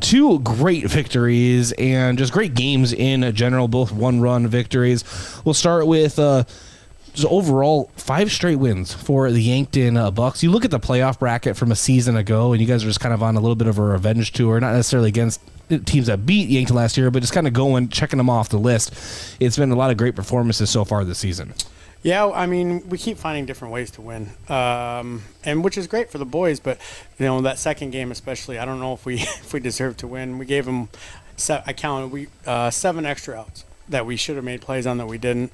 2 great victories and just great games in general, both one-run victories. We'll start with just overall 5 straight wins for the Yankton Bucks. You look at the playoff bracket from a season ago, and you guys are just kind of on a little bit of a revenge tour, not necessarily against teams that beat Yankton last year, but just kind of going, checking them off the list. It's been a lot of great performances so far this season. Yeah, I mean, we keep finding different ways to win, and which is great for the boys. But that second game especially, I don't know if we deserve to win. We gave them 7 extra outs that we should have made plays on that we didn't.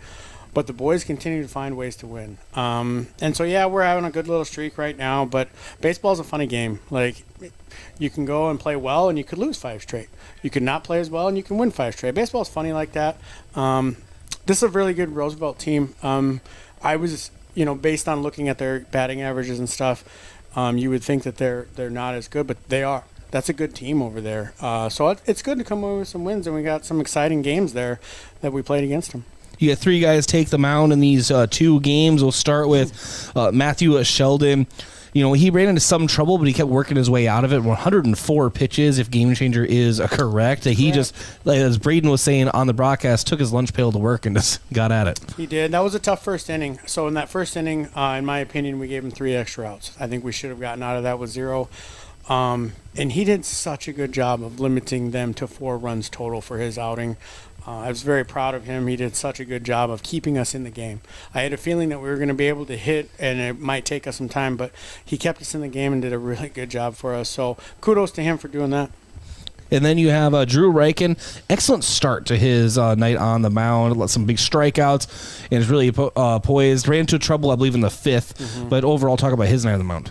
But the boys continue to find ways to win. And so, yeah, we're having a good little streak right now. But baseball is a funny game. Like, you can go and play well, and you could lose 5 straight. You could not play as well, and you can win 5 straight. Baseball is funny like that. This is a really good Roosevelt team. I was, based on looking at their batting averages and stuff, you would think that they're not as good, but they are. That's a good team over there. So it's good to come over with some wins, and we got some exciting games there that we played against them. You got 3 guys take the mound in these 2 games. We'll start with Matthew Sheldon. He ran into some trouble, but he kept working his way out of it. 104 pitches, if Game Changer is correct. He just, as Braden was saying on the broadcast, took his lunch pail to work and just got at it. He did. That was a tough first inning. So in that first inning, in my opinion, we gave him 3 extra outs. I think we should have gotten out of that with 0. And he did such a good job of limiting them to 4 runs total for his outing. I was very proud of him. He did such a good job of keeping us in the game. I had a feeling that we were going to be able to hit, and it might take us some time, but he kept us in the game and did a really good job for us. So kudos to him for doing that. And then you have Drew Reichen. Excellent start to his night on the mound. Some big strikeouts, and is really poised. Ran into trouble, I believe, in the 5th. But overall, talk about his night on the mound.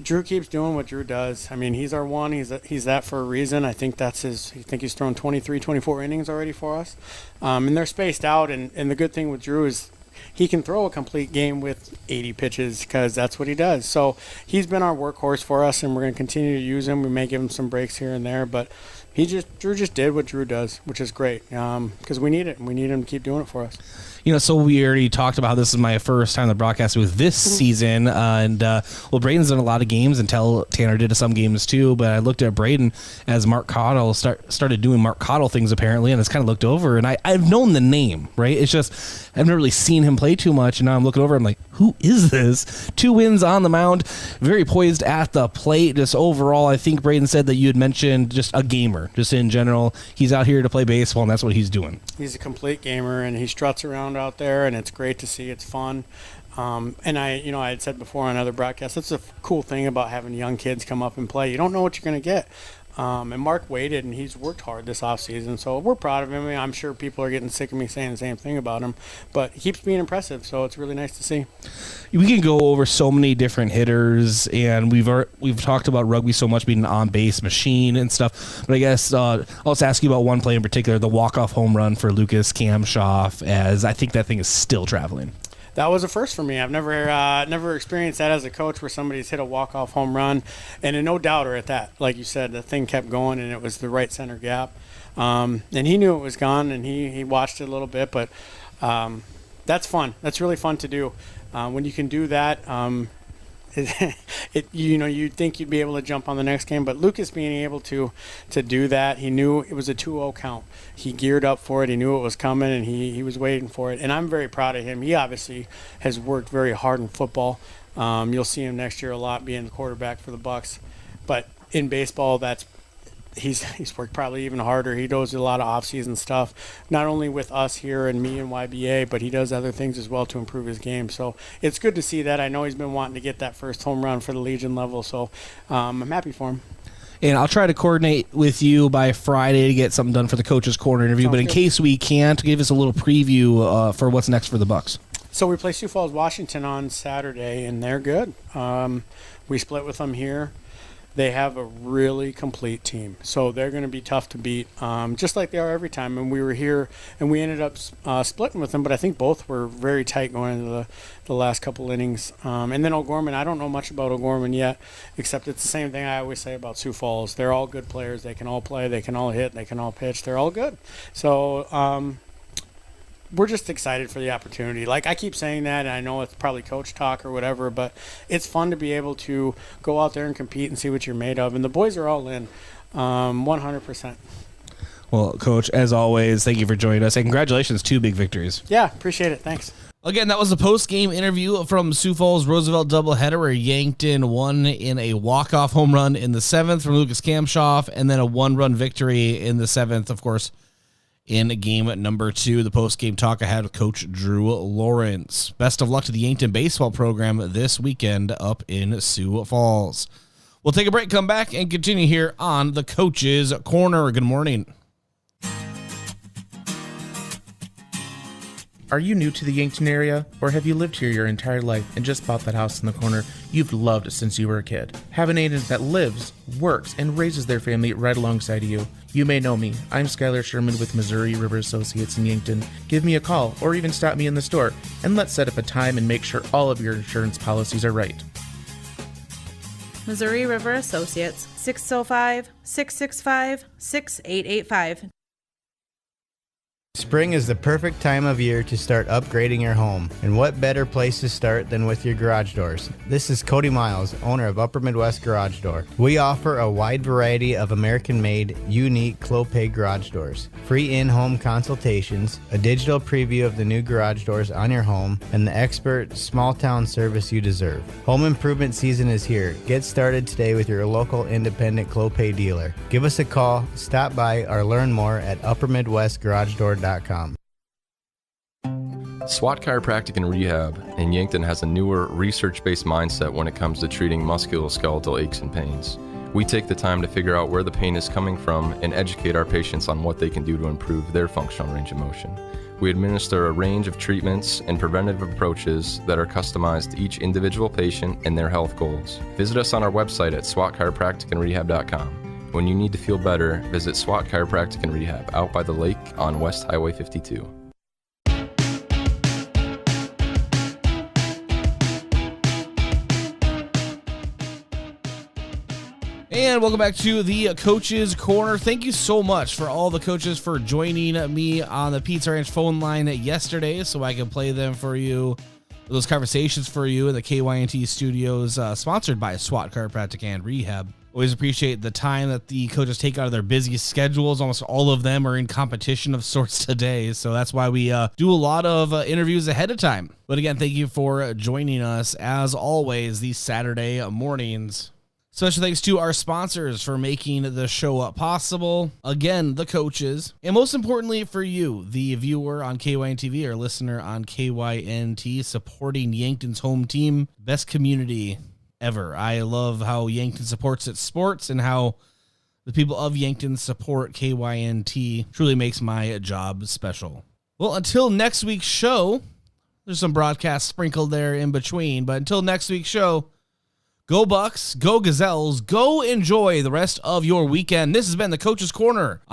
Drew keeps doing what Drew does. I mean, he's our one. He's that for a reason. I think that's his. I think he's thrown 23, 24 innings already for us. And they're spaced out. And the good thing with Drew is he can throw a complete game with 80 pitches because that's what he does. So he's been our workhorse for us, and we're going to continue to use him. We may give him some breaks here and there, but Drew just did what Drew does, which is great because we need it, and we need him to keep doing it for us. So we already talked about how this is my first time to broadcast with this season, and Braden's done a lot of games, and Tanner did some games too. But I looked at Braden as Mark Cottle started doing Mark Cottle things apparently, and it's kind of looked over, and I've known the name, right? It's just I've never really seen him play too much, and now I'm looking over, I'm like, who is this? 2 wins on the mound, very poised at the plate. Just overall, I think Braden said that you had mentioned just a gamer, just in general. He's out here to play baseball, and that's what he's doing. He's a complete gamer, and he struts around out there, and it's great to see. It's fun. And I had said before on other broadcasts, that's a cool thing about having young kids come up and play. You don't know what you're going to get. And Mark waited, and he's worked hard this offseason, so we're proud of him. I mean, I'm sure people are getting sick of me saying the same thing about him, but he keeps being impressive, so it's really nice to see. We can go over so many different hitters, and we've talked about rugby so much being an on-base machine and stuff, but I guess I'll just ask you about one play in particular, the walk-off home run for Lucas Kamshoff, as I think that thing is still traveling. That was a first for me. I've never experienced that as a coach where somebody's hit a walk-off home run, and a no-doubter at that. Like you said, the thing kept going, and it was the right center gap. And he knew it was gone, and he watched it a little bit, but that's fun. That's really fun to do. When you can do that, you'd think you'd be able to jump on the next game, but Lucas being able to do that, he knew it was a 2-0 count. He geared up for it. He knew it was coming, and he was waiting for it. And I'm very proud of him. He obviously has worked very hard in football. You'll see him next year a lot being the quarterback for the Bucks. But in baseball, he's worked probably even harder. He does a lot of off-season stuff, not only with us here and me and YBA, but he does other things as well to improve his game. So it's good to see that. I know he's been wanting to get that first home run for the Legion level, so I'm happy for him. And I'll try to coordinate with you by Friday to get something done for the Coaches Corner interview. But in case we can't, give us a little preview for what's next for the Bucks. So we play Sioux Falls, Washington on Saturday, and they're good. We split with them here. they have a really complete team. So they're going to be tough to beat, just like they are every time. And we were here, and we ended up splitting with them, but I think both were very tight going into the last couple innings. And then O'Gorman, I don't know much about O'Gorman yet, except it's the same thing I always say about Sioux Falls. They're all good players. They can all play. They can all hit. They can all pitch. They're all good. So we're just excited for the opportunity. Like, I keep saying that, and I know it's probably coach talk or whatever, but it's fun to be able to go out there and compete and see what you're made of. And the boys are all in, 100%. Well, Coach, as always, thank you for joining us, and congratulations, 2 big victories. Yeah, appreciate it. Thanks. Again, that was the post-game interview from Sioux Falls Roosevelt doubleheader, where Yankton won in a walk-off home run in the 7th from Lucas Kamshoff, and then a 1-run victory in the 7th, of course, in game number 2. The post-game talk I had with Coach Drew Lawrence. Best of luck to the Yankton baseball program this weekend up in Sioux Falls. We'll take a break, come back, and continue here on the Coach's Corner. Good morning. Are you new to the Yankton area, or have you lived here your entire life and just bought that house in the corner you've loved since you were a kid? Have an agent that lives, works, and raises their family right alongside of you. You may know me. I'm Skylar Sherman with Missouri River Associates in Yankton. Give me a call or even stop me in the store, and let's set up a time and make sure all of your insurance policies are right. Missouri River Associates, 605-665-6885. Spring is the perfect time of year to start upgrading your home. And what better place to start than with your garage doors? This is Cody Miles, owner of Upper Midwest Garage Door. We offer a wide variety of American-made, unique Clopay garage doors, free in-home consultations, a digital preview of the new garage doors on your home, and the expert small-town service you deserve. Home improvement season is here. Get started today with your local independent Clopay dealer. Give us a call, stop by, or learn more at uppermidwestgaragedoor.com. SWAT Chiropractic and Rehab in Yankton has a newer, research-based mindset when it comes to treating musculoskeletal aches and pains. We take the time to figure out where the pain is coming from and educate our patients on what they can do to improve their functional range of motion. We administer a range of treatments and preventative approaches that are customized to each individual patient and their health goals. Visit us on our website at swatchiropracticandrehab.com. When you need to feel better, visit SWAT Chiropractic and Rehab out by the lake on West Highway 52. And welcome back to the Coach's Corner. Thank you so much for all the coaches for joining me on the Pizza Ranch phone line yesterday so I can play them for you, those conversations for you in the KYNT Studios, sponsored by SWAT Chiropractic and Rehab. Always appreciate the time that the coaches take out of their busy schedules. Almost all of them are in competition of sorts today, so that's why we do a lot of interviews ahead of time. But again, thank you for joining us, as always, these Saturday mornings. Special thanks to our sponsors for making the show possible. Again, the coaches. And most importantly for you, the viewer on KYNT or listener on KYNT, supporting Yankton's home team. Best community ever. I love how Yankton supports its sports and how the people of Yankton support KYNT. Truly makes my job special. Well, until next week's show, there's some broadcasts sprinkled there in between, but until next week's show, go Bucks, go Gazelles, go enjoy the rest of your weekend. This has been the Coach's Corner on